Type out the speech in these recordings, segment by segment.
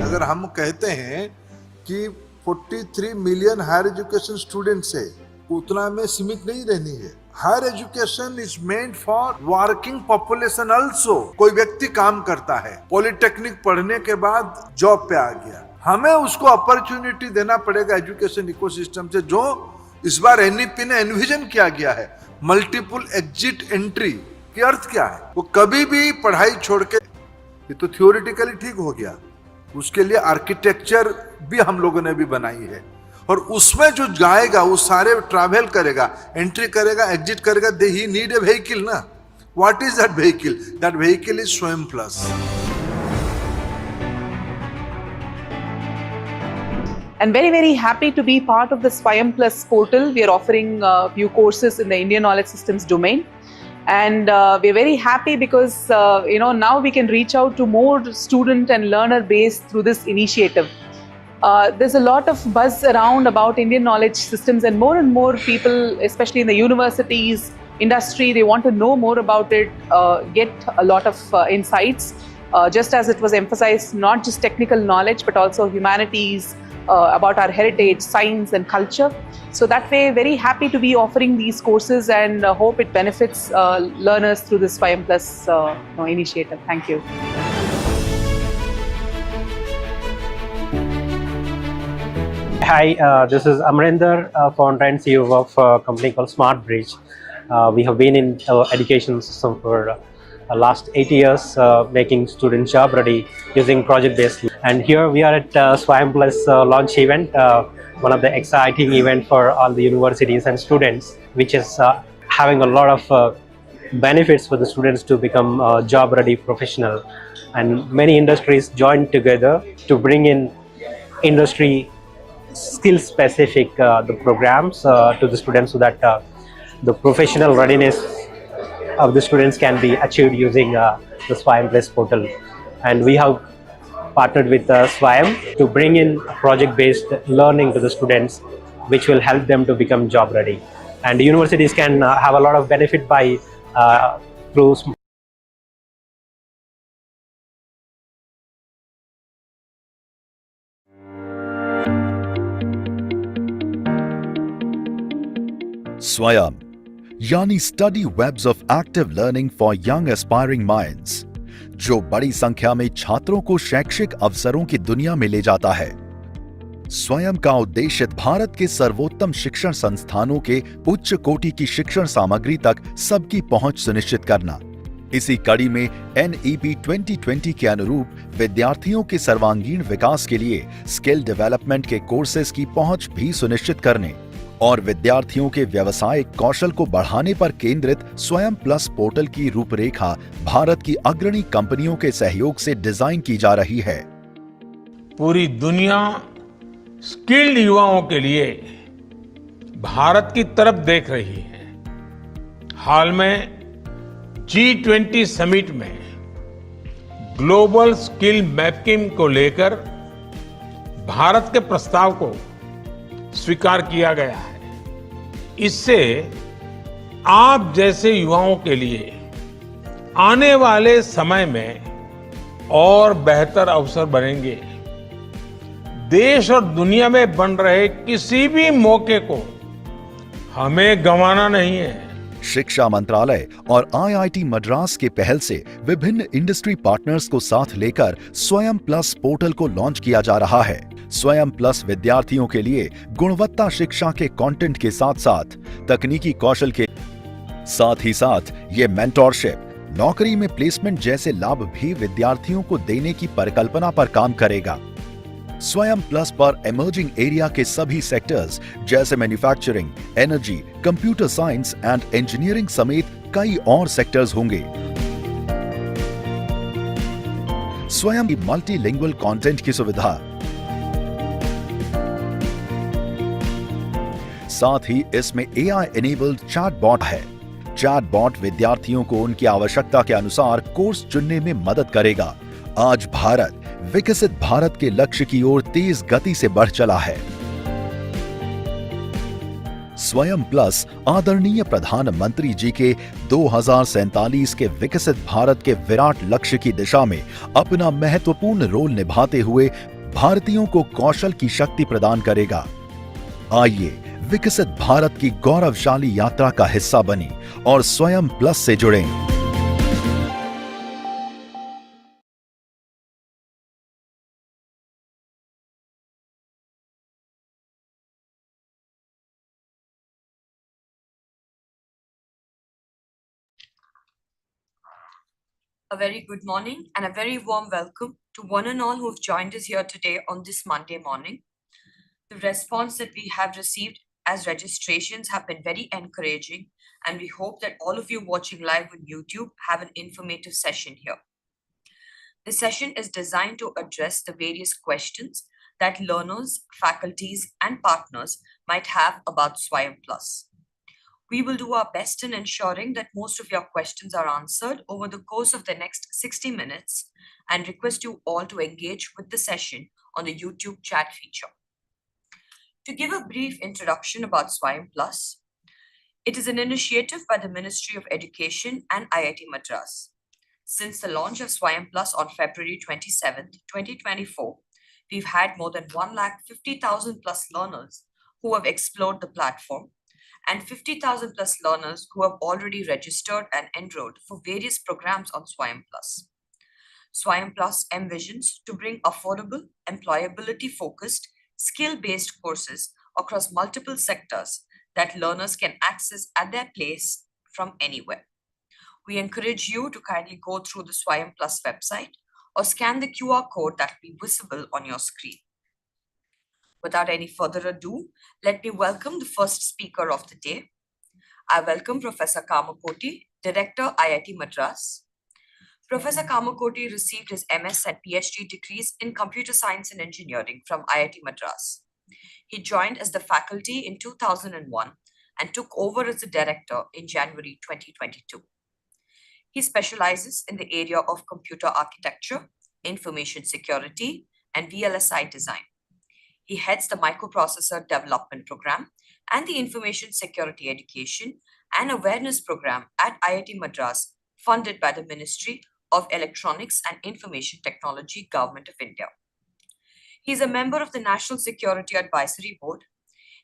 अगर हम कहते हैं कि 43 मिलियन हायर एजुकेशन स्टूडेंट्स है, उतना में सीमित नहीं रहनी है। Higher education is meant for working population also. कोई व्यक्ति काम करता है, पॉलिटेक्निक पढ़ने के बाद जॉब पे आ गया, हमें उसको अपॉर्चुनिटी देना पड़ेगा एजुकेशन इकोसिस्टम से, जो इस बार एनईपी ने एनविजन किया गया है। मल्टीपल एग्जिट एंट्री की अर्थ क्या है? वो कभी भी पढ़ाई छोड़ के, ये तो थियोरिटिकली ठीक हो गया, उसके लिए आर्किटेक्चर भी हम लोगों ने भी बनाई है, और उसमें जो जाएगा वो सारे ट्रैवल करेगा, एंट्री करेगा, एग्जिट करेगा, दे ही नीड ए व्हीकल ना। What is that vehicle? That vehicle is स्वयं plus. And very happy to be part of the SWAYAM Plus portal. We are offering a few courses in the Indian knowledge systems domain, and we're very happy because now we can reach out to more student and learner base through this initiative. There's a lot of buzz around about Indian knowledge systems, and more people, especially in the universities, industry, they want to know more about it, get a lot of insights, just as it was emphasized, not just technical knowledge but also humanities, about our heritage, science and culture. So that way, very happy to be offering these courses, and hope it benefits learners through this SWAYAM Plus initiative. Thank you. Hi, this is Amrinder, founder and CEO of a company called Smart Bridge. We have been in education system for last 8 years, making students job ready using project-based. And here we are at SWAYAM Plus launch event, one of the exciting event for all the universities and students, which is having a lot of benefits for the students to become job ready professional. And many industries joined together to bring in industry skill specific the programs to the students, so that the professional readiness of the students can be achieved using the SWAYAM Plus portal. And we have partnered with SWAYAM to bring in project-based learning to the students, which will help them to become job ready. And universities can have a lot of benefit by through SWAYAM, यानी study webs of active learning for young aspiring minds, जो बड़ी संख्या में छात्रों को शैक्षिक अवसरों की दुनिया में ले जाता है। स्वयं का उद्देश्य भारत के सर्वोत्तम शिक्षण संस्थानों के उच्च कोटि की शिक्षण सामग्री तक सबकी पहुंच सुनिश्चित करना। इसी कड़ी में NEP 2020 के अनुरूप विद्यार्थियों के सर्वांगीण विकास के लिए स्किल डेवलपमेंट के कोर्सेज की पहुंच भी सुनिश्चित करने और विद्यार्थियों के व्यावसायिक कौशल को बढ़ाने पर केंद्रित स्वयं प्लस पोर्टल की रूपरेखा भारत की अग्रणी कंपनियों के सहयोग से डिजाइन की जा रही है। पूरी दुनिया स्किल्ड युवाओं के लिए भारत की तरफ देख रही है। हाल में G20 समिट में ग्लोबल स्किल मैपिंग को लेकर भारत के प्रस्ताव को स्वीकार किया गया है। इससे आप जैसे युवाओं के लिए आने वाले समय में और बेहतर अवसर बनेंगे। देश और दुनिया में बन रहे किसी भी मौके को हमें गंवाना नहीं है। शिक्षा मंत्रालय और IIT मद्रास के पहल से विभिन्न इंडस्ट्री पार्टनर्स को साथ लेकर स्वयं प्लस पोर्टल को लॉन्च किया जा रहा है। स्वयं प्लस विद्यार्थियों के लिए गुणवत्ता शिक्षा के कंटेंट के साथ साथ तकनीकी कौशल के साथ ही साथ ये मेंटोरशिप, नौकरी में प्लेसमेंट जैसे लाभ भी विद्यार्थियों को देने की परिकल्पना पर काम करेगा। स्वयं प्लस पर इमर्जिंग एरिया के सभी सेक्टर्स जैसे manufacturing, energy, computer science and engineering समेत कई और सेक्टर्स होंगे। स्वयं की मल्टीलिंगुअल कंटेंट की सुविधा, साथ ही इसमें AI एनेबल्ड चैटबॉट है। चैटबॉट विद्यार्थियों को उनकी आवश्यकता के अनुसार कोर्स चुनने में मदद करेगा। आज भारत विकसित भारत के लक्ष्य की ओर तेज गति से बढ़ चला है। स्वयं प्लस आदरणीय प्रधानमंत्री जी के 2047 के विकसित भारत के विराट लक्ष्य की दिशा में अपना महत्वपूर्ण रोल निभाते हुए भारतीयों को कौशल की शक्ति प्रदान करेगा। आइए विकसित भारत की गौरवशाली यात्रा का हिस्सा बने और स्वयं प्लस से जुड़ें। A very good morning and a very warm welcome to one and all who have joined us here today on this Monday morning. The response that we have received as registrations have been very encouraging, and we hope that all of you watching live on YouTube have an informative session here. The session is designed to address the various questions that learners, faculties, and partners might have about SWAYAM Plus. We will do our best in ensuring that most of your questions are answered over the course of the next 60 minutes and request you all to engage with the session on the YouTube chat feature. To give a brief introduction about SWAYAM Plus, it is an initiative by the Ministry of Education and IIT Madras. Since the launch of SWAYAM Plus on February 27, 2024, we've had more than 150,000 plus learners who have explored the platform and 50,000 plus learners who have already registered and enrolled for various programs on SWAYAM Plus. SWAYAM Plus envisions to bring affordable, employability-focused, skill-based courses across multiple sectors that learners can access at their place from anywhere. We encourage you to kindly go through the SWAYAM Plus website or scan the QR code that will be visible on your screen. Without any further ado, let me welcome the first speaker of the day. I welcome Professor Kamakoti, Director, IIT Madras. Professor Kamakoti received his MS and PhD degrees in Computer Science and Engineering from IIT Madras. He joined as the faculty in 2001 and took over as the director in January 2022. He specializes in the area of computer architecture, information security, and VLSI design. He heads the Microprocessor Development Program and the Information Security Education and Awareness Program at IIT Madras, funded by the Ministry of Electronics and Information Technology, Government of India. He is a member of the National Security Advisory Board.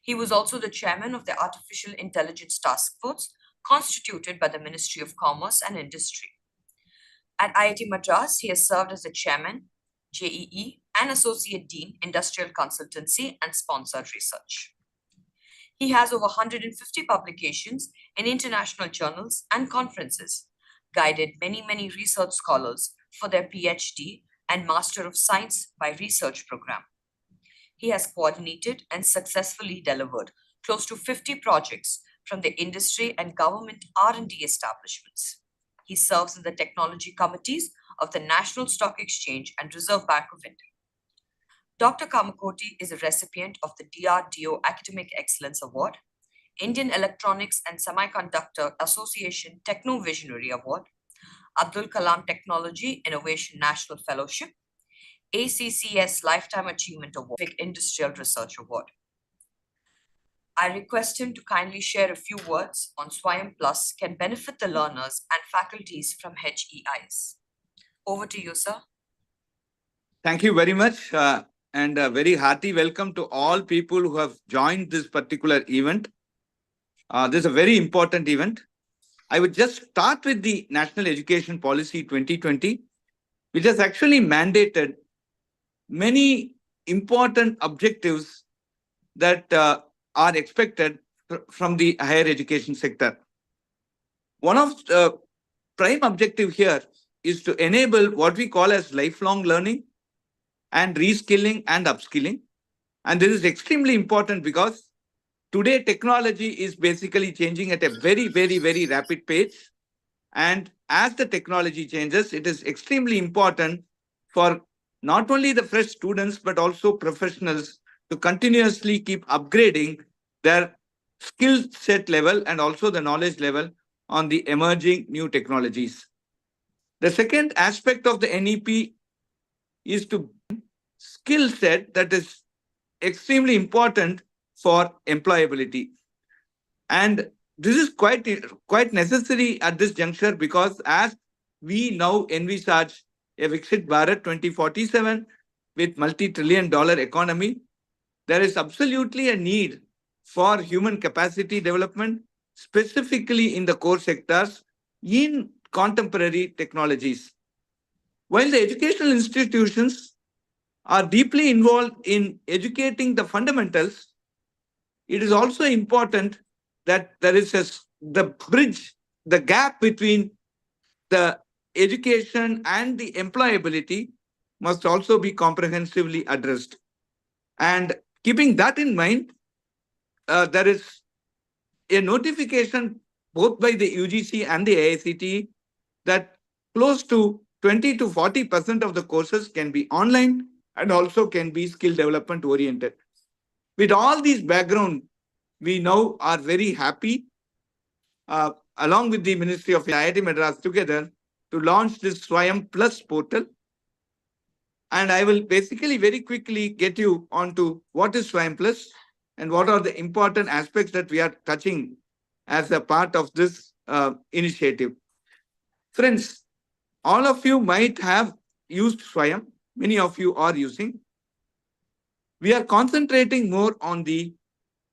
He was also the chairman of the Artificial Intelligence Task Force, constituted by the Ministry of Commerce and Industry. At IIT Madras, he has served as the chairman, JEE, and Associate Dean, Industrial Consultancy and Sponsored Research. He has over 150 publications in international journals and conferences, guided many research scholars for their PhD and Master of Science by Research program. He has coordinated and successfully delivered close to 50 projects from the industry and government R&D establishments. He serves in the technology committees of the National Stock Exchange and Reserve Bank of India. Dr. Kamakoti is a recipient of the DRDO Academic Excellence Award, Indian Electronics and Semiconductor Association Techno Visionary Award, Abdul Kalam Technology Innovation National Fellowship, ACCS Lifetime Achievement Award, Industrial Research Award. I request him to kindly share a few words on SWAYAM Plus can benefit the learners and faculties from HEIs. Over to you, sir. Thank you very much, and a very hearty welcome to all people who have joined this particular event. This is a very important event. I would just start with the National Education Policy 2020, which has actually mandated many important objectives that are expected from the higher education sector. One of the prime objective here is to enable what we call as lifelong learning and reskilling and upskilling. And this is extremely important because today technology is basically changing at a very rapid pace. And as the technology changes, it is extremely important for not only the fresh students, but also professionals to continuously keep upgrading their skill set level and also the knowledge level on the emerging new technologies. The second aspect of the NEP is to skill set that is extremely important for employability. And this is quite necessary at this juncture because as we now envisage a Viksit Bharat 2047, with multi-trillion dollar economy, there is absolutely a need for human capacity development, specifically in the core sectors in contemporary technologies. While the educational institutions are deeply involved in educating the fundamentals, it is also important that there is the bridge, the gap between the education and the employability must also be comprehensively addressed. And keeping that in mind, there is a notification both by the UGC and the AICTE that close to 20 to 40% of the courses can be online and also can be skill development oriented. With all these background, we now are very happy, along with the Ministry of IIT Madras together, to launch this SWAYAM Plus portal. And I will basically very quickly get you onto what is SWAYAM Plus and what are the important aspects that we are touching as a part of this initiative. Friends, all of you might have used SWAYAM. Many of you are using. We are concentrating more on the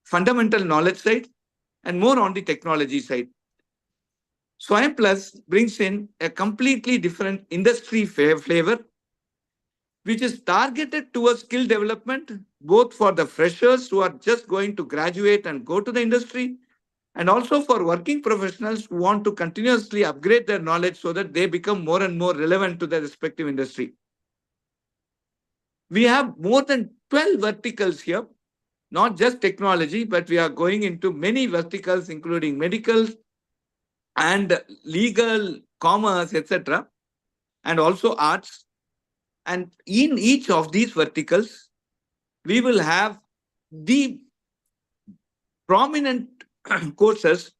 fundamental knowledge side and more on the technology side. SWAYAM Plus brings in a completely different industry flavor, which is targeted towards skill development, both for the freshers who are just going to graduate and go to the industry, and also for working professionals who want to continuously upgrade their knowledge so that they become more and more relevant to their respective industry. We have more than 12 verticals here, not just technology, but we are going into many verticals, including medical and legal, commerce, etc., and also arts. And in each of these verticals, we will have the prominent courses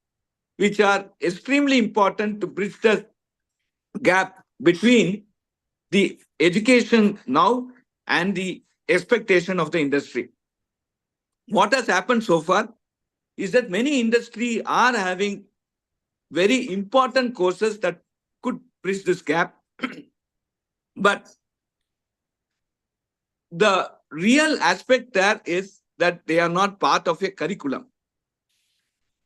which are extremely important to bridge the gap between the education now and the expectation of the industry. What has happened so far is that many industries are having very important courses that could bridge this gap. But the real aspect there is that they are not part of a curriculum.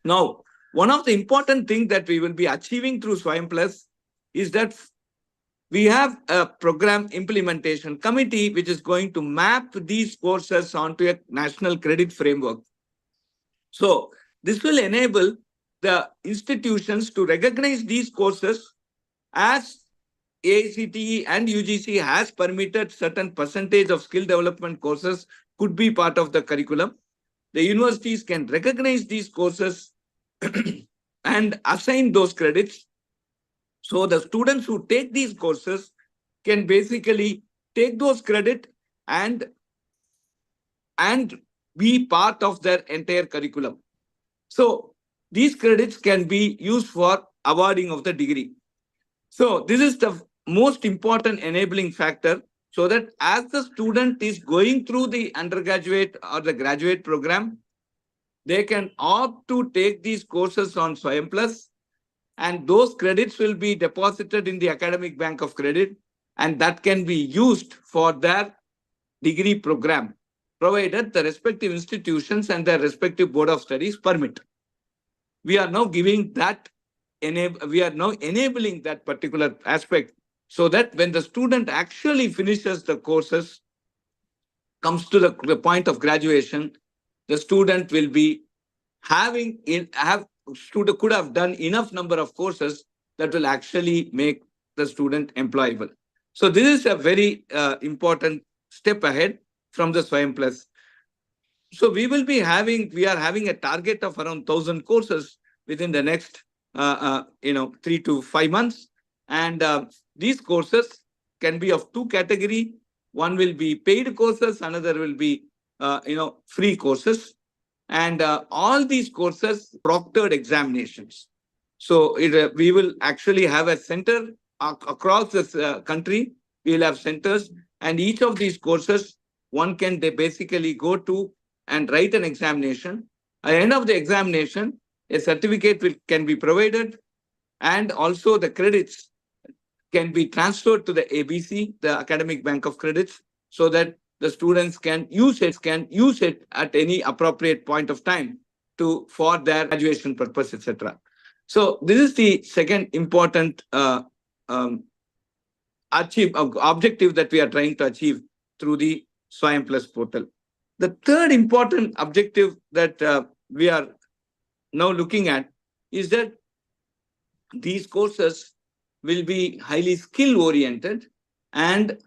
Now, one of the important things that we will be achieving through SWAYAM Plus is that we have a program implementation committee which is going to map these courses onto a national credit framework. So this will enable the institutions to recognize these courses as AICTE and UGC has permitted certain percentage of skill development courses could be part of the curriculum. The universities can recognize these courses and assign those credits. So the students who take these courses can basically take those credits and be part of their entire curriculum. So these credits can be used for awarding of the degree. So this is the most important enabling factor, so that as the student is going through the undergraduate or the graduate program, they can opt to take these courses on SWAYAM Plus, and those credits will be deposited in the academic bank of credit, and that can be used for their degree program, provided the respective institutions and their respective board of studies permit. We are now giving that, we are now enabling that particular aspect, so that when the student actually finishes the courses, comes to the point of graduation, the student will be student could have done enough number of courses that will actually make the student employable. So this is a very important step ahead from the SWAYAM Plus. So we are having a target of around 1,000 courses within the next 3 to 5 months. And these courses can be of two categories. One will be paid courses, another will be free courses. And all these courses proctored examinations. So we will actually have a center across this country. We will have centers, and each of these courses, one can basically go to and write an examination. At the end of the examination, a certificate can be provided, and also the credits can be transferred to the ABC, the Academic Bank of Credits, so that the students can use it at any appropriate point of time for their graduation purpose, etc. So this is the second important objective that we are trying to achieve through the SWAYAM Plus portal. The third important objective that we are now looking at is that these courses will be highly skill oriented, and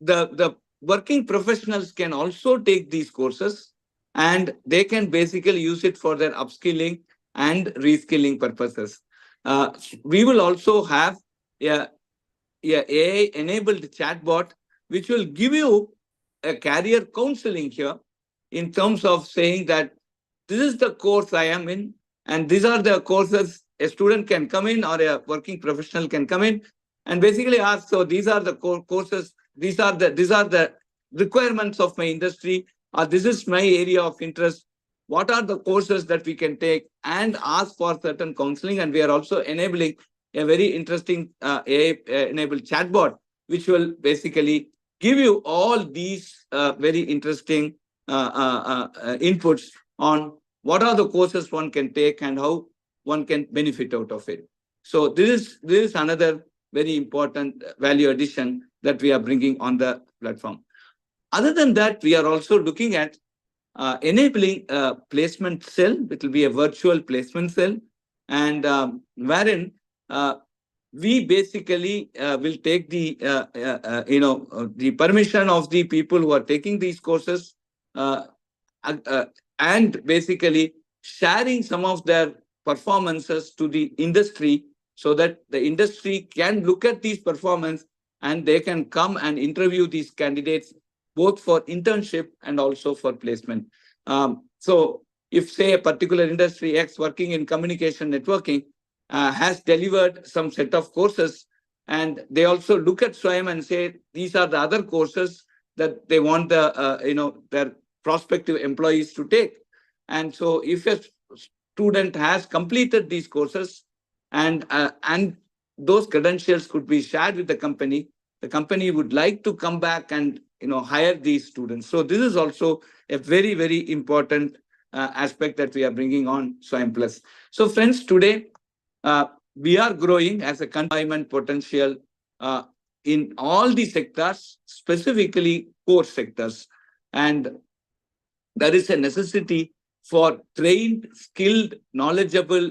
the working professionals can also take these courses, and they can basically use it for their upskilling and reskilling purposes. We will also have a AI enabled chatbot which will give you a career counseling here, in terms of saying that this is the course I am in, and these are the courses a student can come in, or a working professional can come in and basically ask, so these are the courses, these are the requirements of my industry, or this is my area of interest. What are the courses that we can take, and ask for certain counseling. And we are also enabling a very interesting AI-enabled chatbot, which will basically give you all these very interesting inputs on what are the courses one can take and how one can benefit out of it. So this is another very important value addition that we are bringing on the platform. Other than that, we are also looking at enabling a placement cell. It will be a virtual placement cell, and wherein we basically will take the the permission of the people who are taking these courses, and basically sharing some of their performances to the industry, so that the industry can look at these performance and they can come and interview these candidates both for internship and also for placement. So if, say, a particular industry X working in communication networking has delivered some set of courses, and they also look at SWAYAM and say these are the other courses that they want their prospective employees to take. And so if a student has completed these courses, and those credentials could be shared with the company would like to come back and hire these students. So this is also a very, very important aspect that we are bringing on SWAYAM Plus. So friends, today we are growing as a employment potential in all the sectors, specifically core sectors, and there is a necessity for trained, skilled, knowledgeable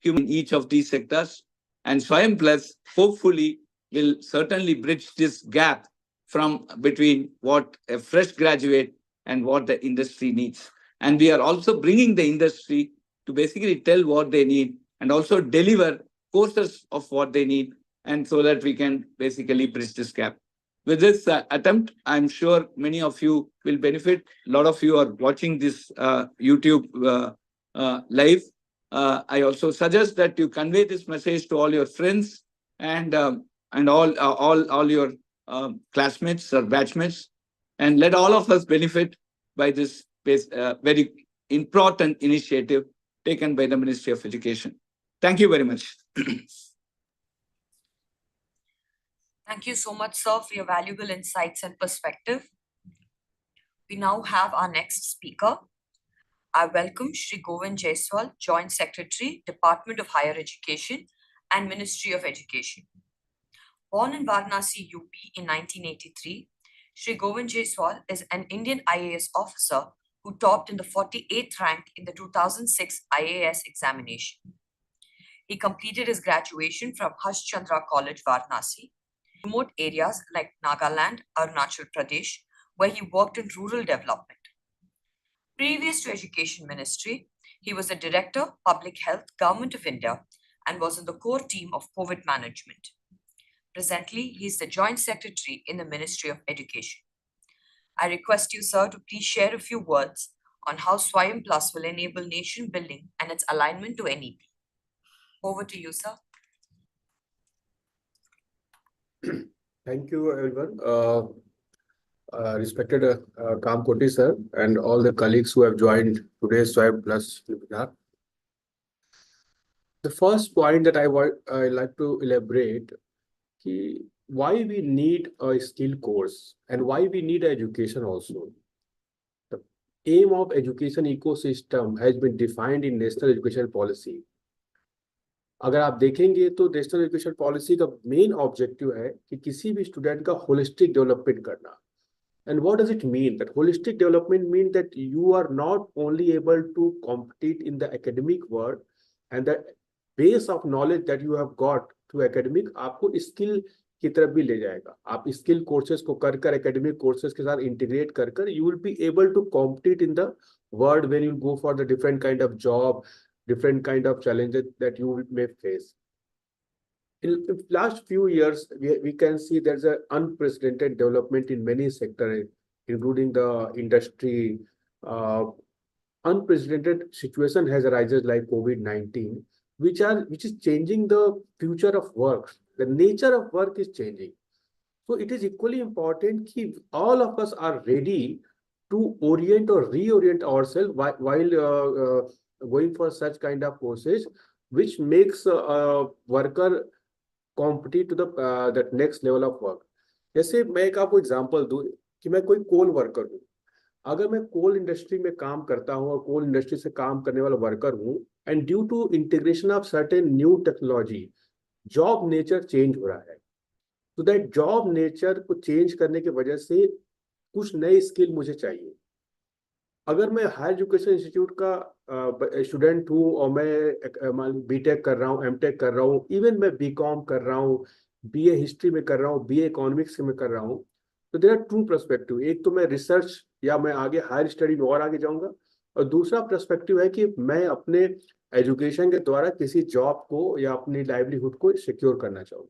human in each of these sectors. And SWAYAM Plus hopefully will certainly bridge this gap from between what a fresh graduate and what the industry needs. And we are also bringing the industry to basically tell what they need and also deliver courses of what they need, and so that we can basically bridge this gap. With this attempt, I'm sure many of you will benefit. A lot of you are watching this YouTube live. I also suggest that you convey this message to all your friends and all your classmates or batchmates, and let all of us benefit by this very important initiative taken by the Ministry of Education. Thank you very much. Thank you so much, sir, for your valuable insights and perspective. We now have our next speaker. I welcome Shri Govind Jaiswal, Joint Secretary, Department of Higher Education and Ministry of Education. Born in Varanasi, UP in 1983, Shri Govind Jaiswal is an Indian IAS officer who topped in the 48th rank in the 2006 IAS examination. He completed his graduation from Harsh Chandra College, Varanasi, remote areas like Nagaland, Arunachal Pradesh, where he worked in rural development. Previous to Education Ministry, he was the Director, Public Health, Government of India, and was in the core team of COVID management. Presently, he is the Joint Secretary in the Ministry of Education. I request you, sir, to please share a few words on how SWAYAM Plus will enable nation building and its alignment to NEP. Over to you, sir. Thank you, everyone. Respected Kam Koti sir and all the colleagues who have joined today's SWAYAM Plus webinar. The first point that I like to elaborate, why we need a skill course and why we need education also. The aim of education ecosystem has been defined in National Education Policy. अगर आप देखेंगे तो national education policy का main objective है कि किसी भी student का होलिस्टिक डेवलपमेंट करना. And what does it mean? That holistic development means that you are not only able to compete in the academic world, and the base of knowledge that you have got through academic आपको skill की तरफ भी ले जाएगा. आप skill courses को कर academic courses के साथ integrate कर you will be able to compete in the world when you go for the different kind of job, different kind of challenges that you may face. In the last few years, we can see there's an unprecedented development in many sectors, including the industry. Unprecedented situation has arisen like COVID-19, which is changing the future of work. The nature of work is changing. So it is equally important that all of us are ready to orient or reorient ourselves while going for such kind of courses, which makes a worker compete to the that next level of work. जैसे मैं एक आपको example दूं कि मैं कोई कोल worker हूँ. अगर मैं कोल इंडस्ट्री में काम करता हूँ और कोल इंडस्ट्री से काम करने वाला वर्कर हूँ, and due to integration of certain new technology, job nature change हो रहा है. तो दैट जॉब नेचर को चेंज करने की वजह से कुछ नए स्किल मुझे चाहिए. अगर मैं हायर एजुकेशन इंस्टीट्यूट का स्टूडेंट हूँ और मैं बीटेक कर रहा हूँ, एमटेक कर रहा हूँ, इवन मैं बीकॉम कर रहा हूँ, बीए हिस्ट्री में कर रहा हूँ, बीए इकोनॉमिक्स में कर रहा हूँ, तो देयर आर टू पर्सपेक्टिव. एक तो मैं रिसर्च या मैं आगे हायर स्टडी में और आगे जाऊंगा, और दूसरा पर्सपेक्टिव है कि मैं अपने एजुकेशन के द्वारा किसी जॉब को या अपनी लाइवलीहुड को सिक्योर करना चाहूँ.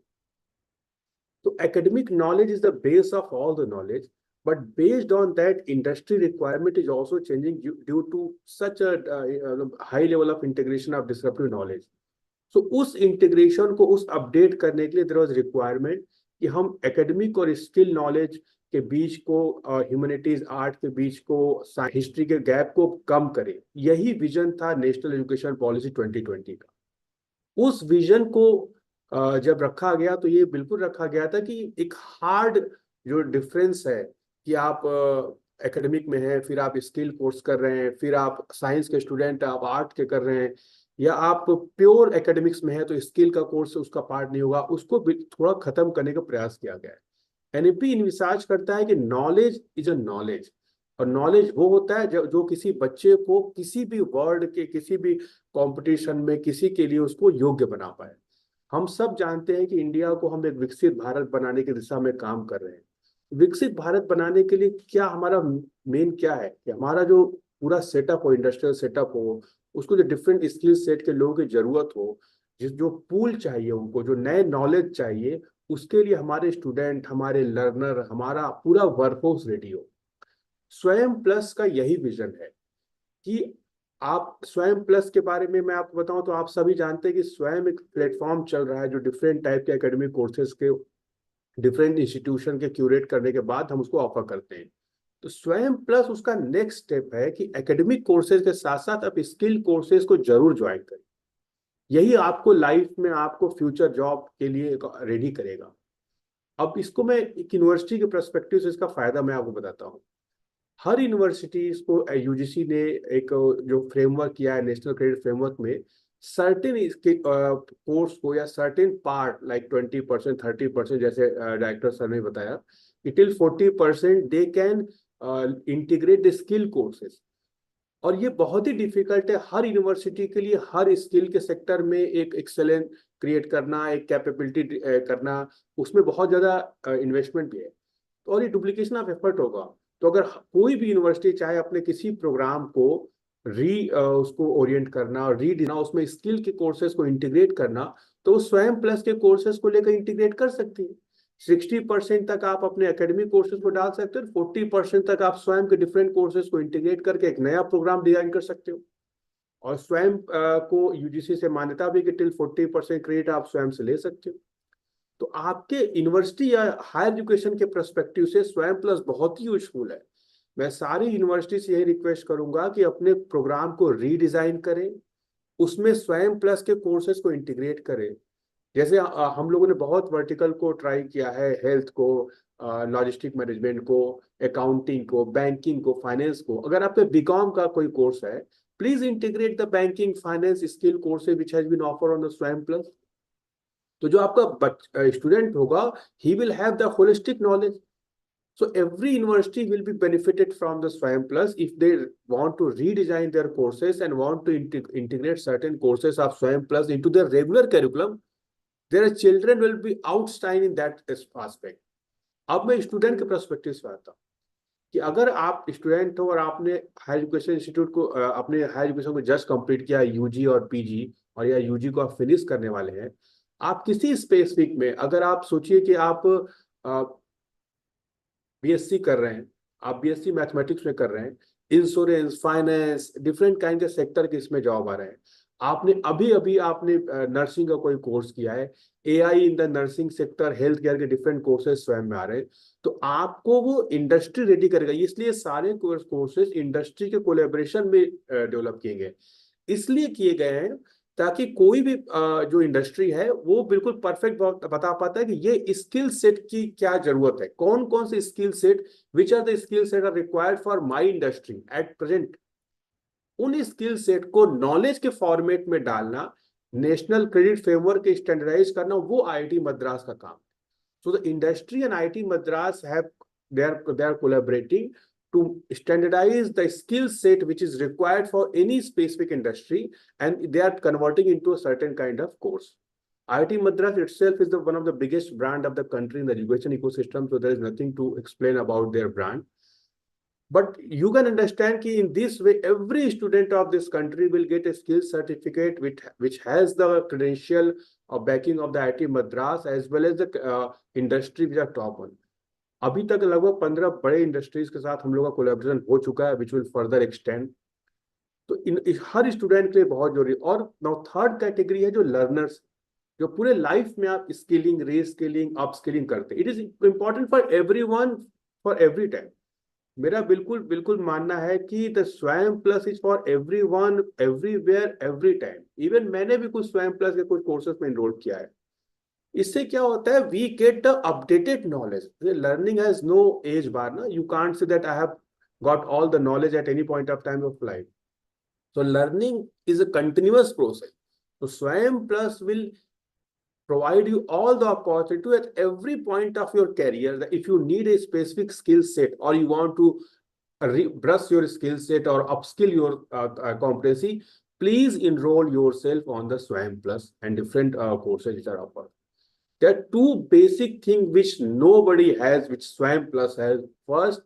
तो academic knowledge is the base of all the knowledge. But based on that, industry requirement is also changing due to such a high level of integration of disruptive knowledge. So उस integration को उस update करने के लिए there was requirement कि हम academic और skill knowledge के बीच को humanities art के बीच को history के gap को कम करें. यही vision था National Education Policy 2020 का. उस vision को जब रखा गया तो ये बिल्कुल रखा गया था कि एक hard जो difference है कि आप एकेडमिक में हैं, फिर आप स्किल कोर्स कर रहे हैं, फिर आप साइंस के स्टूडेंट आप आर्ट के कर रहे हैं, या आप प्योर एकेडमिक्स में हैं तो स्किल का कोर्स उसका पार्ट नहीं होगा, उसको थोड़ा खत्म करने का प्रयास किया गया है. एनईपी इन्विसाज करता है कि नॉलेज इज अ नॉलेज, और नॉलेज वो होता है जो किसी बच्चे को किसी भी वर्ल्ड के किसी भी कंपटीशन में किसी के लिए उसको योग्य बना पाए. हम सब जानते हैं कि इंडिया को हम एक विकसित भारत बनाने की दिशा में काम कर रहे हैं. विकसित भारत बनाने के लिए क्या हमारा मेन क्या है कि हमारा जो पूरा सेटअप हो, इंडस्ट्रियल सेटअप हो, उसको जो डिफरेंट स्किल सेट के लोगों की जरूरत हो, जो पूल चाहिए उनको, जो नए नॉलेज चाहिए, उसके लिए हमारे स्टूडेंट, हमारे लर्नर, हमारा पूरा वर्कफोर्स रेडी हो. स्वयं प्लस का यही विजन है कि आप स्वयं प्लस के बारे में मैं आपको बताऊं तो आप सभी जानते हैं कि स्वयं एक प्लेटफॉर्म चल रहा है जो डिफरेंट टाइप के एकेडमिक कोर्सेज के डिफरेंट इंस्टीट्यूशन के क्यूरेट करने के बाद हम उसको ऑफर करते हैं. तो स्वयं प्लस उसका नेक्स्ट स्टेप है कि एकेडमिक कोर्सेज के साथ साथ आप स्किल कोर्सेज को जरूर ज्वाइन करें. यही आपको लाइफ में आपको फ्यूचर जॉब के लिए रेडी करेगा. अब इसको मैं एक यूनिवर्सिटी के पर्सपेक्टिव से इसका फायदा मैं आपको बताता हूँ. हर यूनिवर्सिटी को यूजीसी ने एक जो फ्रेमवर्क किया है नेशनल क्रेडिट फ्रेमवर्क में, सर्टेन कोर्स को या सर्टेन पार्ट लाइक 20%, 30%, जैसे डायरेक्टर सर ने बताया कि till 40% they can integrate the skill courses. और ये बहुत ही डिफिकल्ट है हर यूनिवर्सिटी के लिए हर स्किल के सेक्टर में एक एक्सेलेंट क्रिएट करना, एक कैपेबिलिटी करना, उसमें बहुत ज़्यादा इन्वेस्टमेंट भी है और ये डुप्लीकेशन ऑफ एफर्ट होगा. तो अगर कोई भी यूनिवर्सिटी चाहे अपने किसी प्रोग्राम को उसको ओरिएंट करना और रीडिना, उसमें स्किल के कोर्सेज को इंटीग्रेट करना, तो स्वयं प्लस के कोर्सेज को लेकर इंटीग्रेट कर सकती है. 60% तक आप अपने एकेडमिक कोर्सेज को डाल सकते हो, 40% तक आप स्वयं के डिफरेंट कोर्सेज को इंटीग्रेट करके एक नया प्रोग्राम डिजाइन कर सकते हो. और स्वयं को यूजीसी से मान्यता भी कि टिल 40% क्रेडिट आप स्वयं से ले सकते हो. तो आपके यूनिवर्सिटी या हायर एजुकेशन के पर्सपेक्टिव से स्वयं प्लस बहुत ही यूजफुल है. मैं सारी यूनिवर्सिटी से यही रिक्वेस्ट करूंगा कि अपने प्रोग्राम को रीडिजाइन करें, उसमें स्वयं प्लस के कोर्सेज को इंटीग्रेट करें. जैसे हम लोगों ने बहुत वर्टिकल को ट्राई किया है, हेल्थ को, लॉजिस्टिक मैनेजमेंट को, अकाउंटिंग को, बैंकिंग को, फाइनेंस को। अगर आपके बीकॉम का कोई कोर्स है, please integrate the banking finance skill courses which has been offered on the Swayam plus. तो जो आपका स्टूडेंट होगा, he will have the holistic knowledge. So every university will be benefited from the SWAYAM Plus if they want to redesign their courses and want to integrate certain courses of SWAYAM Plus into their regular curriculum. Their children will be outstanding in that aspect. अब मैं student के perspective से आता हूँ कि अगर आप student हो और आपने हायर एजुकेशन इंस्टीट्यूट को अपने हायर एजुकेशन को जस्ट कंप्लीट किया, यूजी और पीजी, और या यूजी को आप फिनिश करने वाले हैं, आप किसी स्पेसिफिक में, अगर आप सोचिए कि आप बीएससी कर रहे हैं, आप बीएससी मैथमेटिक्स में कर रहे हैं, इंश्योरेंस, फाइनेंस, डिफरेंट काइंड के सेक्टर के इसमें जॉब आ रहे हैं, आपने अभी आपने नर्सिंग का कोई कोर्स किया है, AI in the nursing sector, health care के डिफरेंट कोर्सेज स्वयं में आ रहे हैं, तो आपको वो इंडस्ट्री रेडी करेगा। इसलिए सारे कोर्सेज इंडस्ट्री के कोलेबोरेशन में डेवलप किए गए, इसलिए किए गए हैं ताकि कोई भी जो इंडस्ट्री है वो बिल्कुल परफेक्ट बता पाता है कि ये स्किल सेट की क्या जरूरत है, कौन कौन से skill set, which are the skill set are required for my industry at present. उन स्किल सेट को नॉलेज के फॉर्मेट में डालना, नेशनल क्रेडिट फ्रेमवर्क के स्टैंडर्डाइज करना, वो आईआईटी मद्रास का काम। So the industry and IIT Madras have they are collaborating to standardize the skill set which is required for any specific industry, and they are converting into a certain kind of course. IIT Madras itself is one of the biggest brand of the country in the education ecosystem, so there is nothing to explain about their brand. But you can understand that in this way, every student of this country will get a skill certificate which has the credential of backing of the IIT Madras as well as the industry which are top one. अभी तक लगभग 15 बड़े industries के साथ हम लोग का collaboration हो चुका है, विच विल फर्दर एक्सटेंड। तो हर स्टूडेंट के लिए बहुत जरूरी। और नाउ थर्ड कैटेगरी है जो लर्नर्स, जो पूरे लाइफ में आप स्किलिंग, रीस्किलिंग, अपस्किलिंग करते हैं। It is important for everyone, for every time. मेरा बिल्कुल मानना है कि the Swayam plus is for everyone, everywhere, every time. Even मैंने भी कुछ स्वयं प्लस के कुछ कोर्सेज में एनरोल किया है। इससे क्या होता है, we get the updated knowledge. Learning has no age bar ना, you can't say that I have got all the knowledge at any point of time of life. So learning is a continuous process. So SWAYAM Plus will provide you all the opportunity at every point of your career that if you need a specific skill set or you want to brush your skill set or upskill your competency, please enroll yourself on the SWAYAM Plus and different courses which are offered. There are two basic things which nobody has, which SWAYAM Plus has. First,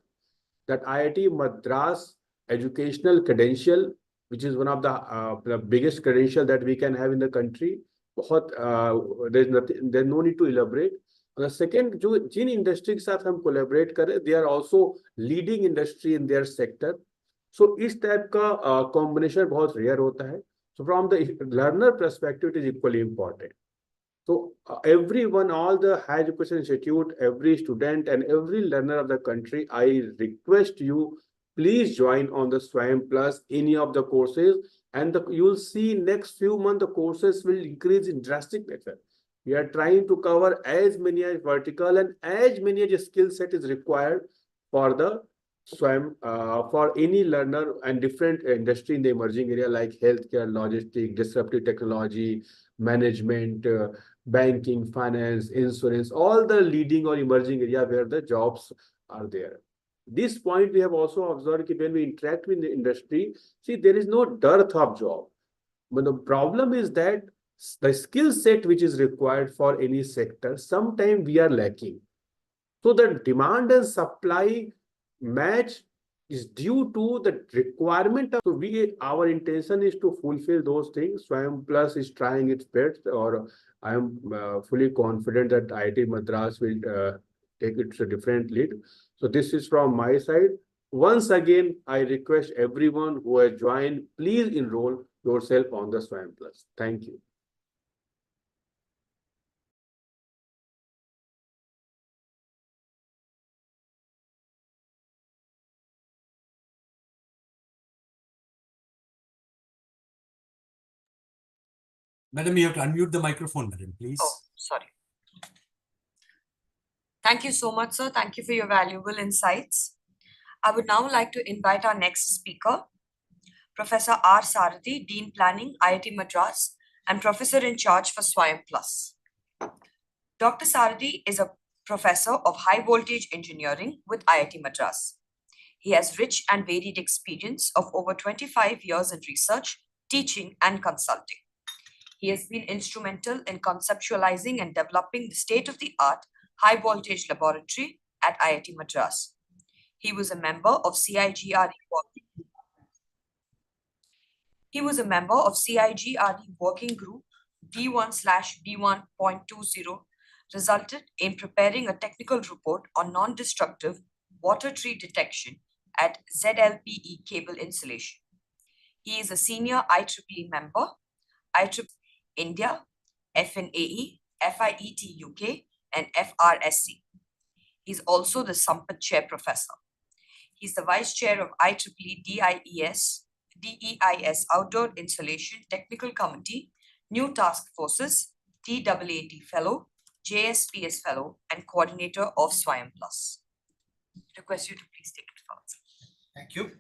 that IIT Madras educational credential, which is one of the biggest credential that we can have in the country. There's no need to elaborate. The second, जो जिन industry के साथ हम collaborate करें, they are also leading industry in their sector. So इस type का combination बहुत rare होता है. So from the learner perspective, it is equally important. So everyone, all the higher education institute, every student and every learner of the country, I request you, please join on the SWAYAM Plus, any of the courses, and you'll see next few months the courses will increase in drastic manner. We are trying to cover as many as vertical and as many as skill set is required for the SWAYAM, for any learner and different industry in the emerging area like healthcare, logistics, disruptive technology, management, banking, finance, insurance, all the leading or emerging area where the jobs are there. This point we have also observed that when we interact with the industry, see, there is no dearth of job. But the problem is that the skill set which is required for any sector, sometimes we are lacking. So the demand and supply match is due to the requirement of, so our intention is to fulfill those things. SWAYAM Plus is trying its best, or I am fully confident that IIT Madras will take it to a different lead. So this is from my side. Once again, I request everyone who has joined, please enroll yourself on the SWAYAM Plus. Thank you. Madam, you have to unmute the microphone, madam, please. Oh, Sorry. Thank you so much, sir. Thank you for your valuable insights. I would now like to invite our next speaker, Professor R. Sarathi, Dean Planning, IIT Madras, and Professor in Charge for SWAYAM Plus. Dr. Sarathi is a professor of high voltage engineering with IIT Madras. He has rich and varied experience of over 25 years in research, teaching, and consulting. He has been instrumental in conceptualizing and developing the state-of-the-art high voltage laboratory at IIT Madras. He was a member of CIGRE working group D1/B1.20, resulted in preparing a technical report on non-destructive water tree detection at ZLPE cable installation. He is a senior IEEE member, IEEE India, FNAE, FIET UK, and FRSC. He's also the Sampath Chair Professor. He's the Vice Chair of IEEE DEIS Outdoor Installation Technical Committee, New Task Forces, TAAT Fellow, JSPS Fellow, and Coordinator of SWAYAM Plus. Request you to please take it forward. Thank you.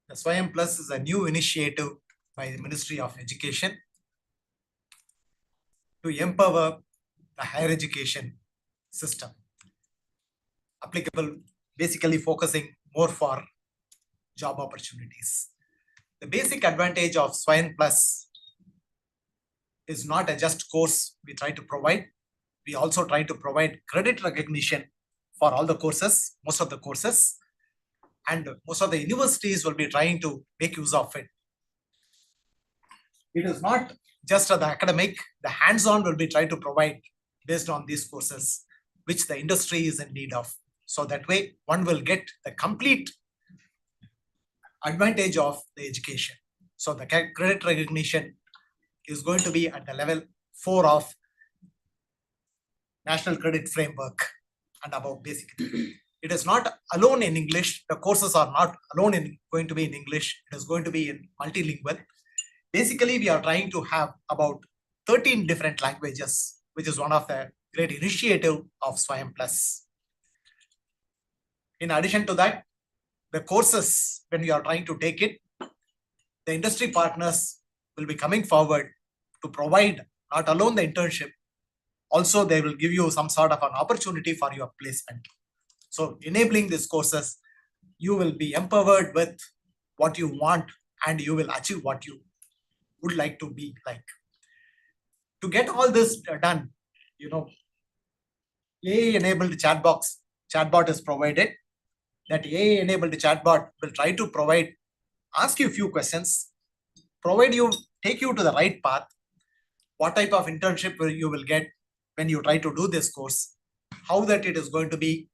The SWAYAM Plus is a new initiative by the Ministry of Education to empower the higher education system, applicable, basically focusing more for job opportunities. The basic advantage of SWAYAM Plus is not a just course we try to provide. We also try to provide credit recognition for all the courses, most of the courses, and most of the universities will be trying to make use of it. It is not just the academic, the hands-on will be tried to provide based on these courses, which the industry is in need of. So that way, one will get the complete advantage of the education. So the credit recognition is going to be at the level 4 of National Credit Framework and above, basically. It is not alone in English. The courses are not alone going to be in English. It is going to be in multilingual. Basically, we are trying to have about 13 different languages, which is one of the great initiative of SWAYAM Plus. In addition to that, the courses, when we are trying to take it, the industry partners will be coming forward to provide not alone the internship, also they will give you some sort of an opportunity for your placement. So enabling these courses, you will be empowered with what you want and you will achieve what you would like to be like. To get all this done, AI-enabled chatbot is provided. That AI-enabled chatbot will try to ask you a few questions, take you to the right path, what type of internship you will get when you try to do this course, how that it is going to be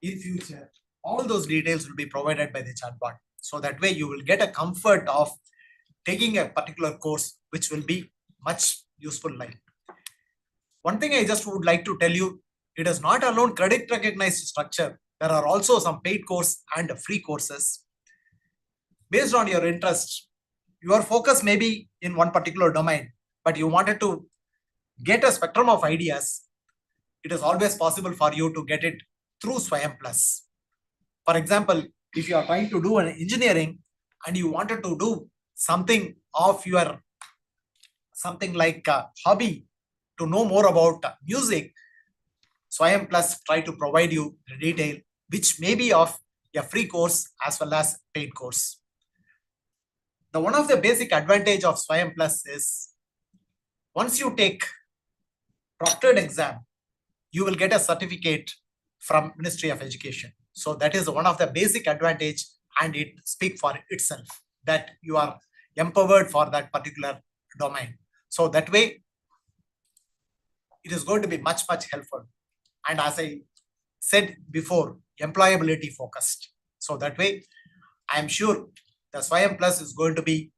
in future. All those details will be provided by the chatbot. So that way you will get a comfort of taking a particular course, which will be much useful. Like one thing I just would like to tell you, it is not alone credit recognized structure. There are also some paid course and free courses. Based on your interest, your focus may be in one particular domain, but you wanted to get a spectrum of ideas. It is always possible for you to get it through SWAYAM Plus. For example, if you are trying to do an engineering and you wanted to do something of your, something like a hobby to know more about music, SWAYAM Plus try to provide you the detail, which may be of a free course as well as paid course. Now, one of the basic advantage of SWAYAM Plus is once you take proctored exam, you will get a certificate from Ministry of Education. So that is one of the basic advantage, and it speaks for itself that you are empowered for that particular domain. So that way, it is going to be much, much helpful. And as I said before, employability focused. So that way, I am sure the SWAYAM Plus is going to be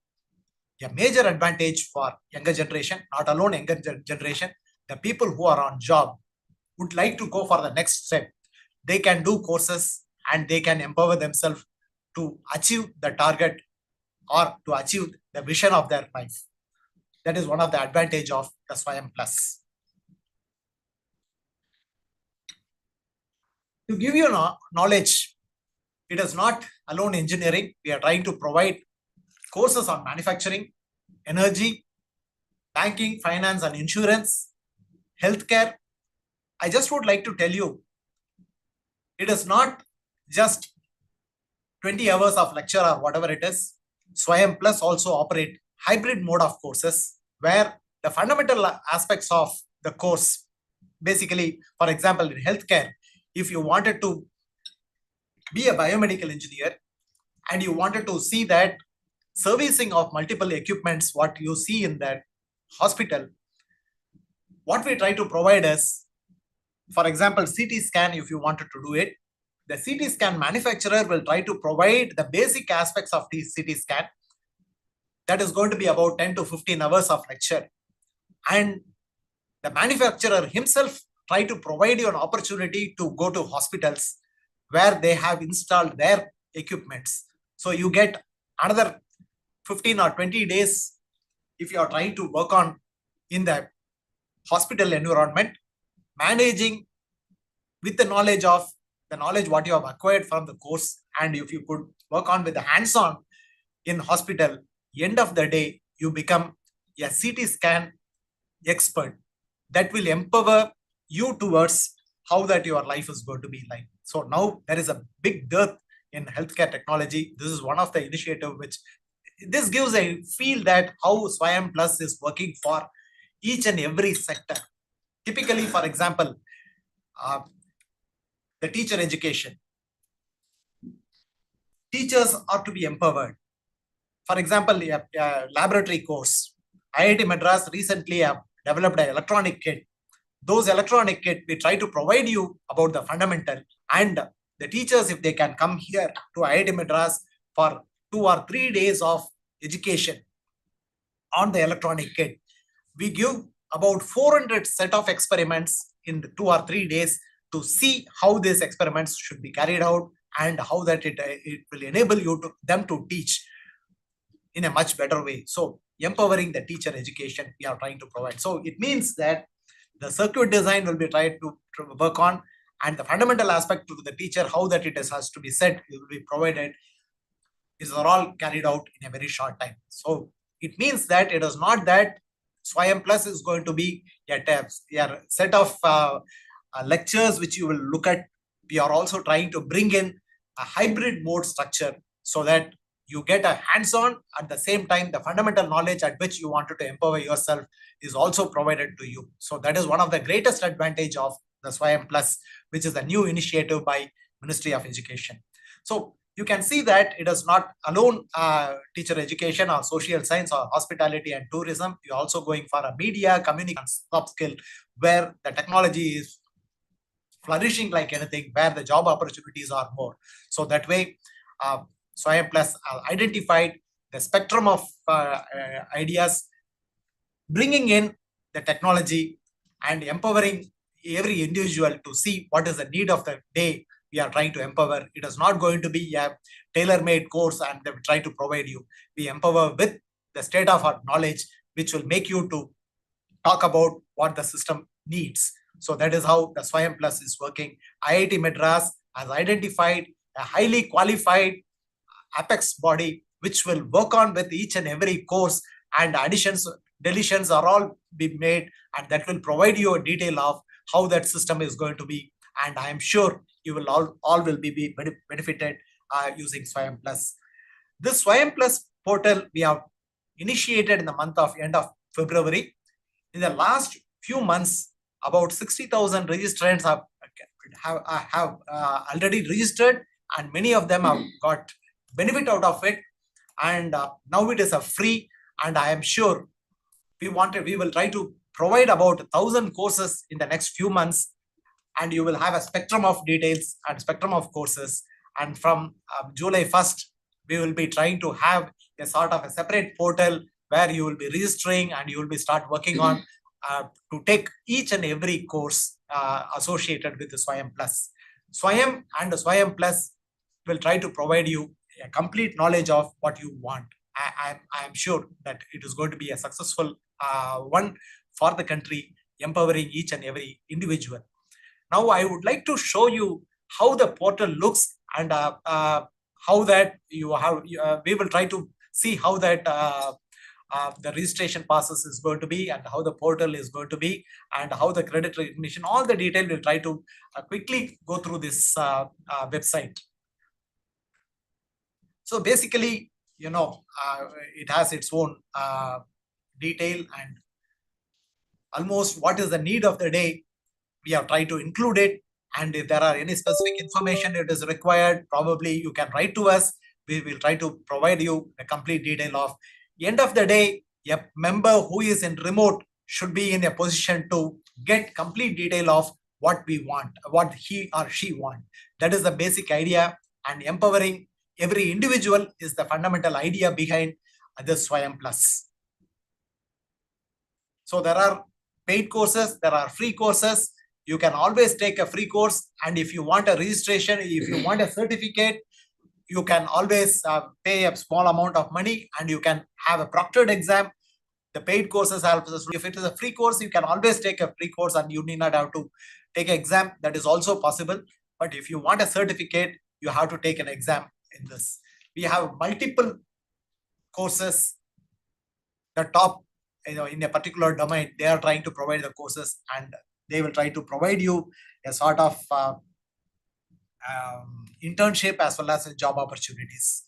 a major advantage for younger generation, not alone younger generation. The people who are on job would like to go for the next step. They can do courses and they can empower themselves to achieve the target or to achieve the vision of their life. That is one of the advantage of the SWAYAM Plus. To give you knowledge, it is not alone engineering. We are trying to provide courses on manufacturing, energy, banking, finance and insurance, healthcare. I just would like to tell you, it is not just 20 hours of lecture or whatever it is. SWAYAM Plus also operate hybrid mode of courses where the fundamental aspects of the course, basically, for example, in healthcare, if you wanted to be a biomedical engineer and you wanted to see that servicing of multiple equipments, what you see in that hospital, what we try to provide is, for example, CT scan, if you wanted to do it, the CT scan manufacturer will try to provide the basic aspects of the CT scan. That is going to be about 10 to 15 hours of lecture. And the manufacturer himself try to provide you an opportunity to go to hospitals where they have installed their equipments. So you get another 15 or 20 days if you are trying to work on in the hospital environment, managing with the knowledge what you have acquired from the course, and if you could work on with the hands-on in hospital, end of the day, you become a CT scan expert that will empower you towards how that your life is going to be like. So now there is a big dearth in healthcare technology. This is one of the initiative which this gives a feel that how SWAYAM Plus is working for each and every sector. Typically, for example, the teacher education. Teachers are to be empowered. For example, a laboratory course. IIT Madras recently developed an electronic kit. Those electronic kit, we try to provide you about the fundamental, and the teachers, if they can come here to IIT Madras for 2 or 3 days of education on the electronic kit, we give about 400 set of experiments in 2 or 3 days to see how these experiments should be carried out and how that it will enable them to teach in a much better way. So empowering the teacher education we are trying to provide. So it means that the circuit design will be tried to work on, and the fundamental aspect to the teacher, how that has to be set, it will be provided. These are all carried out in a very short time. So it means that it is not that SWAYAM Plus is going to be a set of lectures which you will look at. We are also trying to bring in a hybrid mode structure so that you get a hands-on, at the same time the fundamental knowledge at which you wanted to empower yourself is also provided to you. So that is one of the greatest advantage of the SWAYAM Plus, which is a new initiative by Ministry of Education. So you can see that it is not alone teacher education or social science or hospitality and tourism. You're also going for a media, communication, soft skill, where the technology is flourishing like anything, where the job opportunities are more. So that way, SWAYAM Plus identified the spectrum of ideas, bringing in the technology and empowering every individual to see what is the need of the day we are trying to empower. It is not going to be a tailor-made course and they will try to provide you. We empower with the state of art knowledge, which will make you to talk about what the system needs. So that is how the SWAYAM Plus is working. IIT Madras has identified a highly qualified apex body which will work on with each and every course, and additions, deletions are all be made, and that will provide you a detail of how that system is going to be. And I am sure you will all will be benefited using SWAYAM Plus. This SWAYAM Plus portal we have initiated in the end of February. In the last few months, about 60,000 registrants have already registered, and many of them have got benefit out of it. And now it is a free, and I am sure we will try to provide about 1,000 courses in the next few months, and you will have a spectrum of details and spectrum of courses. And from July 1st, we will be trying to have a sort of a separate portal where you will be registering and you will be start working on to take each and every course associated with the SWAYAM Plus. SWAYAM and the SWAYAM Plus will try to provide you a complete knowledge of what you want. I am sure that it is going to be a successful one for the country, empowering each and every individual. Now, I would like to show you how the portal looks and how that you have. We will try to see how that the registration process is going to be and how the portal is going to be and how the credit recognition, all the detail we'll try to quickly go through this website. So basically, it has its own detail and almost what is the need of the day. We have tried to include it. And if there are any specific information it is required, probably you can write to us. We will try to provide you a complete detail of. End of the day, a member who is in remote should be in a position to get complete detail of what we want, what he or she want. That is the basic idea, and empowering every individual is the fundamental idea behind the SWAYAM Plus. So there are paid courses, there are free courses. You can always take a free course, and if you want a registration, if you want a certificate, you can always pay a small amount of money and you can have a proctored exam. The paid courses help us. If it is a free course, you can always take a free course and you need not have to take an exam. That is also possible. But if you want a certificate, you have to take an exam in this. We have multiple courses. The top, in a particular domain, they are trying to provide the courses and they will try to provide you a sort of internship as well as job opportunities.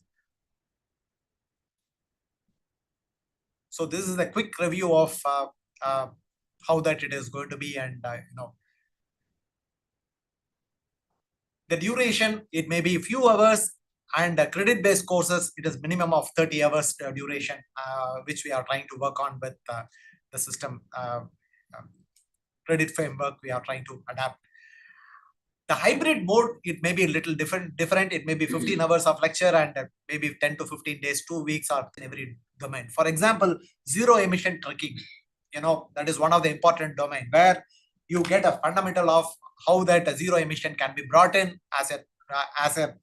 So this is a quick review of how that it is going to be, and the duration, it may be a few hours, and credit-based courses, it is minimum of 30 hours duration, which we are trying to work on with the system credit framework we are trying to adapt. The hybrid mode, it may be a little different. It may be 15 hours of lecture and maybe 10 to 15 days, 2 weeks, or in every domain. For example, zero emission trucking, that is one of the important domain where you get a fundamental of how that zero emission can be brought in as a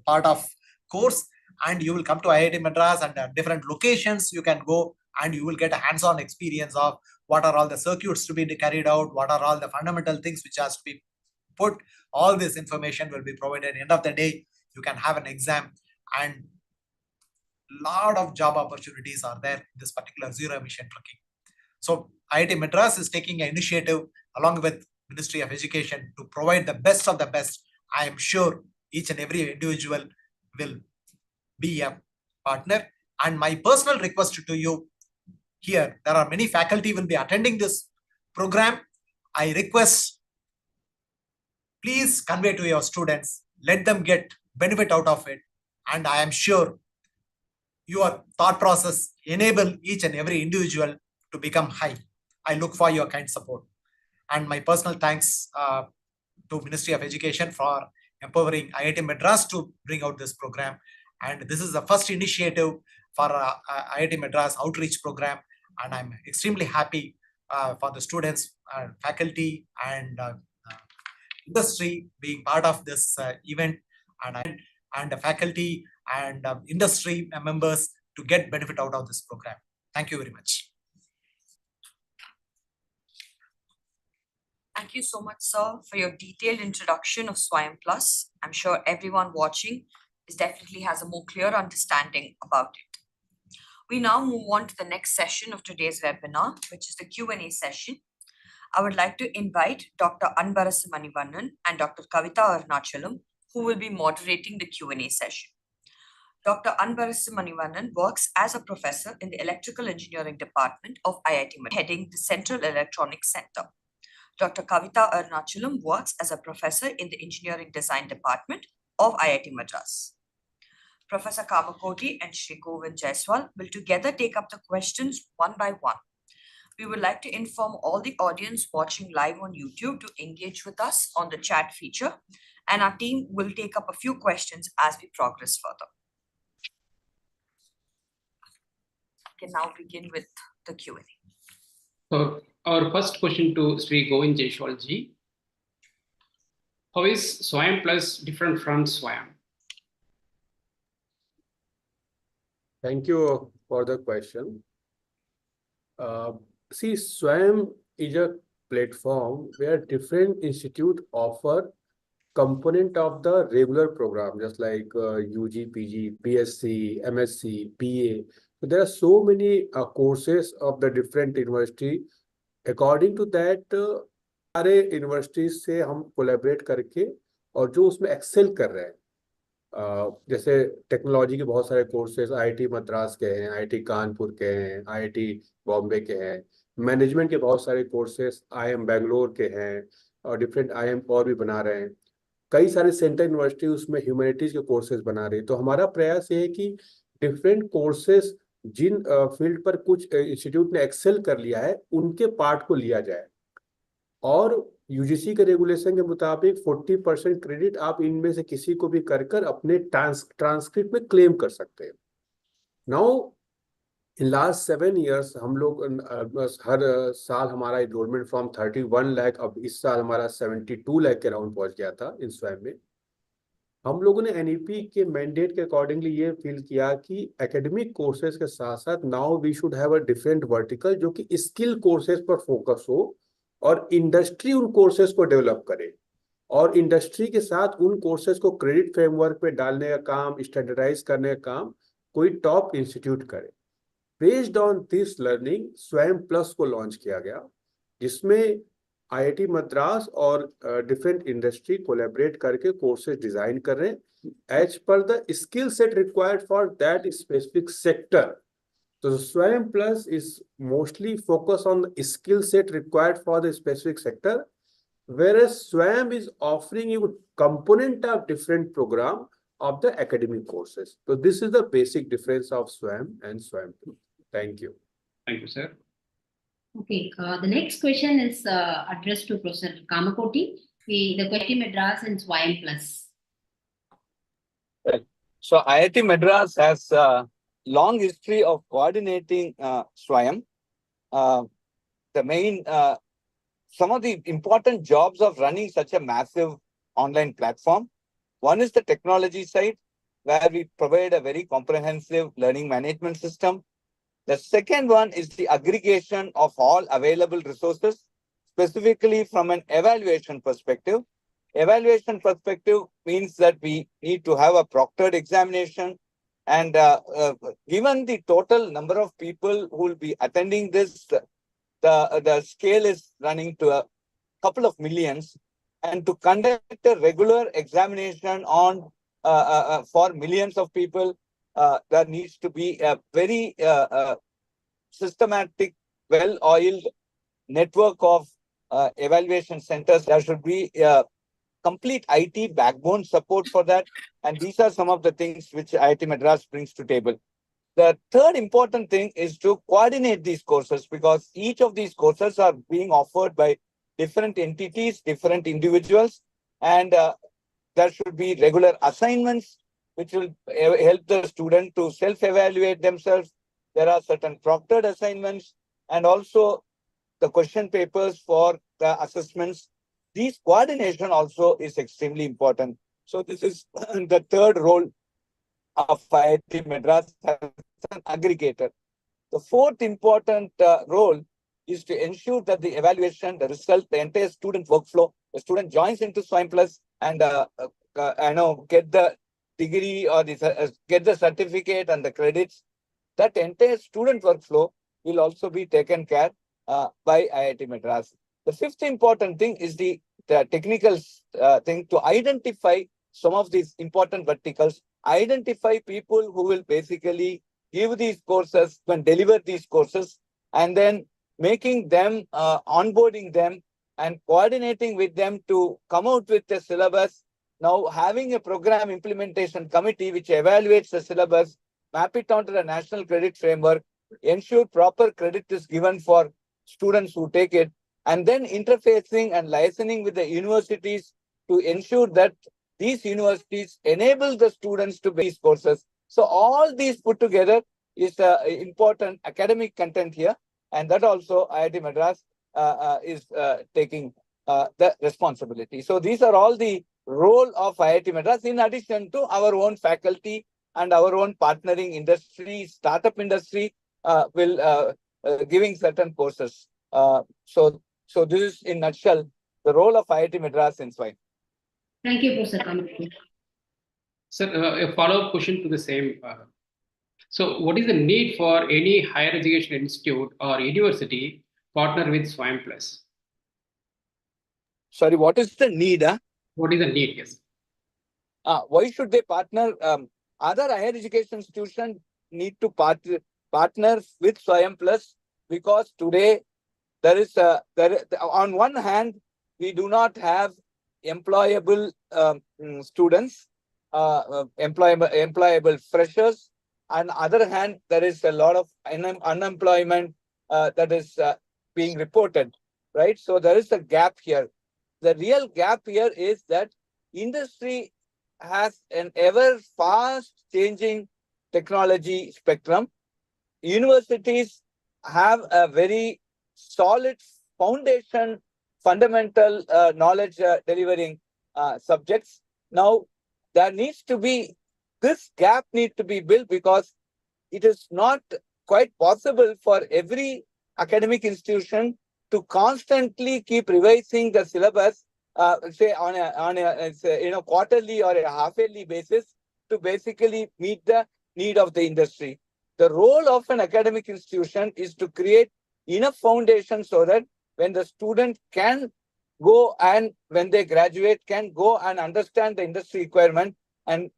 part of course, and you will come to IIT Madras and different locations you can go and you will get a hands-on experience of what are all the circuits to be carried out, what are all the fundamental things which has to be put. All this information will be provided. At the end of the day, you can have an exam, and lot of job opportunities are there in this particular zero emission trucking. So IIT Madras is taking an initiative along with Ministry of Education to provide the best of the best. I am sure each and every individual will be a partner. And my personal request to you here, there are many faculty will be attending this program. I request, please convey to your students, let them get benefit out of it. And I am sure your thought process enable each and every individual to become high. I look for your kind support. And my personal thanks to Ministry of Education for empowering IIT Madras to bring out this program. And this is the first initiative for IIT Madras outreach program. And I'm extremely happy for the students, faculty, and industry being part of this event, and the faculty and industry members to get benefit out of this program. Thank you very much. Thank you so much, sir, for your detailed introduction of SWAYAM Plus. I'm sure everyone watching definitely has a more clear understanding about it. We now move on to the next session of today's webinar, which is the Q&A session. I would like to invite Dr. Anbarasu Manivannan and Dr. Kavita Arunachalam, who will be moderating the Q&A session. Dr. Anbarasu Manivannan works as a professor in the Electrical Engineering Department of IIT Madras, heading the Central Electronics Center. Dr. Kavita Arunachalam works as a professor in the Engineering Design Department of IIT Madras. Professor Kamakoti and Shri Govind Jaiswal will together take up the questions one by one. We would like to inform all the audience watching live on YouTube to engage with us on the chat feature, and our team will take up a few questions as we progress further. We can now begin with the Q&A. So our first question to Sri Govind Jaiswal ji. How is SWAYAM Plus different from SWAYAM? Thank you for the question. Uh, See, SWAYAM is a platform where different institute offer component of the regular program, just like UG, PG, BSc, MSc, BA. So there are so many courses of the different university. According to that, सारे universities से हम collaborate करके और जो उसमें Excel कर रहे हैं, जैसे टेक्नोलॉजी के बहुत सारे कोर्सेज आईआईटी मद्रास के हैं, आईआईटी कानपुर के हैं, आईआईटी बॉम्बे के हैं, मैनेजमेंट के बहुत सारे कोर्सेज आईएम बेंगलोर के हैं और डिफरेंट आईएम और भी बना रहे हैं। कई सारे सेंट्रल यूनिवर्सिटी उसमें ह्यूमैनिटीज के कोर्सेज बना रही है। तो हमारा प्रयास ये है कि डिफरेंट कोर्सेज जिन फील्ड पर कुछ इंस्टीट्यूट ने एक्सेल कर लिया है उनके पार्ट को लिया जाए और यूजीसी के रेगुलेशन के मुताबिक 40% क्रेडिट आप इनमें से किसी को भी कर अपने ट्रांसक्रिप्ट में क्लेम कर सकते हैं। नाउ इन लास्ट 7 years हम लोग हर साल हमारा एनरोलमेंट फ्रॉम 31 लाख, अब इस साल हमारा 72 लाख के राउंड पहुंच गया था इन स्वयं में। हम लोगों ने एनईपी के मैंडेट के अकॉर्डिंगली ये फील किया कि एकेडमिक कोर्सेज के साथ साथ now we should have a different vertical जो कि स्किल कोर्सेज पर फोकस हो और इंडस्ट्री उन कोर्सेज को डेवलप करे और इंडस्ट्री के साथ उन कोर्सेज को क्रेडिट फ्रेमवर्क पे डालने का काम, स्टैंडर्डाइज करने का काम कोई टॉप इंस्टीट्यूट करे। Based on this learning Swayam plus को लॉन्च किया गया, जिसमें आईआईटी मद्रास और डिफरेंट इंडस्ट्री कोलैबोरेट करके कोर्सेज डिजाइन कर रहे हैं as per the skill set required for that specific sector. So SWAYAM Plus is mostly focused on the skill set required for the specific sector, whereas SWAYAM is offering you component of different program of the academic courses. So this is the basic difference of SWAYAM and SWAYAM Plus. Thank you. Thank you, sir. Okay, the next question is addressed to Professor Kamakoti. The question Madras and SWAYAM Plus. Well, so IIT Madras has long history of coordinating SWAYAM. The main, some of the important jobs of running such a massive online platform. One is the technology side, where we provide a very comprehensive learning management system. The second one is the aggregation of all available resources, specifically from an evaluation perspective. Evaluation perspective means that we need to have a proctored examination. And given the total number of people who will be attending this, the scale is running to a couple of millions. And to conduct a regular examination on for millions of people, there needs to be a very systematic, well-oiled network of evaluation centers. There should be complete IT backbone support for that. And these are some of the things which IIT Madras brings to table. The third important thing is to coordinate these courses, because each of these courses are being offered by different entities, different individuals, and there should be regular assignments which will help the student to self-evaluate themselves. There are certain proctored assignments and also the question papers for the assessments. These coordination also is extremely important. So this is the third role of IIT Madras as an aggregator. The fourth important role is to ensure that the evaluation, the result, the entire student workflow, the student joins into SWAYAM Plus and get the degree or get the certificate and the credits. That entire student workflow will also be taken care by IIT Madras. The fifth important thing is the technical thing to identify some of these important verticals, identify people who will basically give these courses and deliver these courses, and then making them, onboarding them and coordinating with them to come out with a syllabus. Now having a program implementation committee which evaluates the syllabus, map it onto the national credit framework, ensure proper credit is given for students who take it, and then interfacing and licensing with the universities to ensure that these universities enable the students to these courses. So all these put together is important academic content here, and that also IIT Madras is taking the responsibility. So these are all the role of IIT Madras, in addition to our own faculty and our own partnering industry, startup industry will giving certain courses. So this is in nutshell the role of IIT Madras in SWAYAM. Thank you, Professor Kamakoti. Sir, a follow-up question to the same. So what is the need for any higher education institute or university partner with SWAYAM Plus? Sorry, what is the need? What is the need? Yes. Why should they partner? Other higher education institutions need to partner with SWAYAM Plus, because today there is on one hand we do not have employable students, employable freshers. On the other hand, there is a lot of unemployment that is being reported, right? So there is a gap here. The real gap here is that industry has an ever fast changing technology spectrum. Universities have a very solid foundation, fundamental knowledge delivering subjects. Now, there needs to be, this gap needs to be built, because it is not quite possible for every academic institution to constantly keep revising the syllabus, say on a quarterly or a half-yearly basis, to basically meet the need of the industry. The role of an academic institution is to create enough foundation so that when the student can go and when they graduate can go and understand the industry requirement and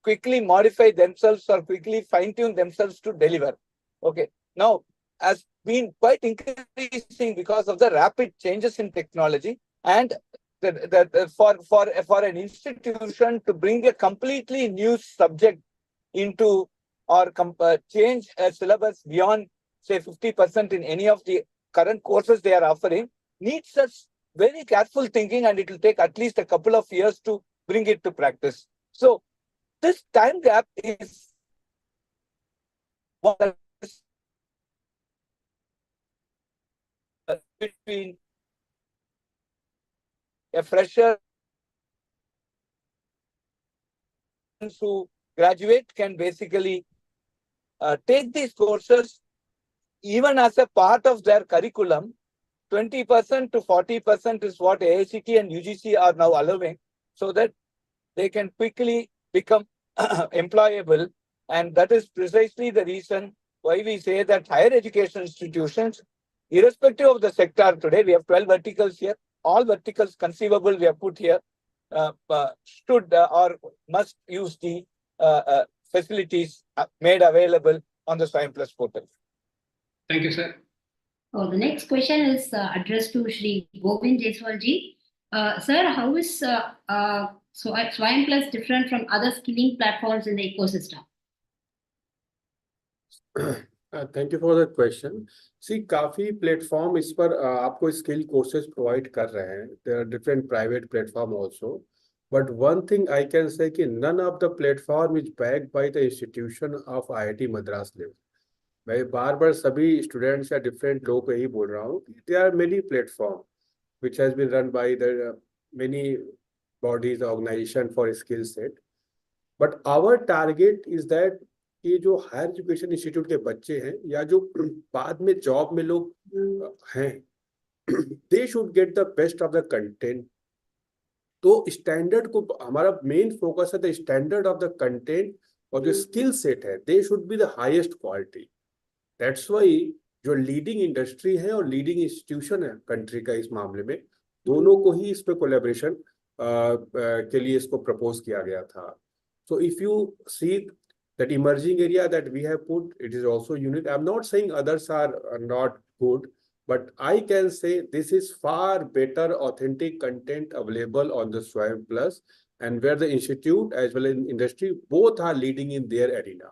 quickly modify themselves or quickly fine-tune themselves to deliver. Okay. Now, has been quite increasing because of the rapid changes in technology, and for an institution to bring a completely new subject into or change a syllabus beyond say 50% in any of the current courses they are offering needs such very careful thinking, and it will take at least a couple of years to bring it to practice. So this time gap is what between a fresher who graduate can basically take these courses even as a part of their curriculum. 20% to 40% is what AICT and UGC are now allowing, so that they can quickly become employable. And that is precisely the reason why we say that higher education institutions, irrespective of the sector, today we have 12 verticals here, all verticals conceivable we have put here, should or must use the facilities made available on the SWAYAM Plus portal. Thank you, sir. Oh, the next question is addressed to Shri Govind Jaiswal ji. Sir, how is SWAYAM Plus different from other skilling platforms in the ecosystem? Thank you for the question. See काफी platform इस पर आपको skill courses provide कर रहे हैं. There are different private platform also, but one thing I can say कि none of the platform is backed by the institution of IIT Madras level. मैं बार बार सभी स्टूडेंट्स या डिफरेंट लोगों को यही बोल रहा हूँ कि there are many platform which has been run by the many bodies organization for skill set, but our target is that कि जो हायर एजुकेशन इंस्टीट्यूट के बच्चे हैं या जो बाद में जॉब में लोग हैं, they should get the best of the content. तो स्टैंडर्ड को हमारा मेन फोकस है, the standard of the content और जो स्किल सेट है, they should be the highest quality. That's why जो लीडिंग इंडस्ट्री है और लीडिंग इंस्टीट्यूशन है कंट्री का इस मामले में, दोनों को ही इस पे कोलैबोरेशन के लिए इसको प्रपोज किया गया था. So if you see that emerging area that we have put, it is also unique. I'm not saying others are not good, but I can say this is far better authentic content available on the SWAYAM Plus, and where the institute as well as industry both are leading in their arena.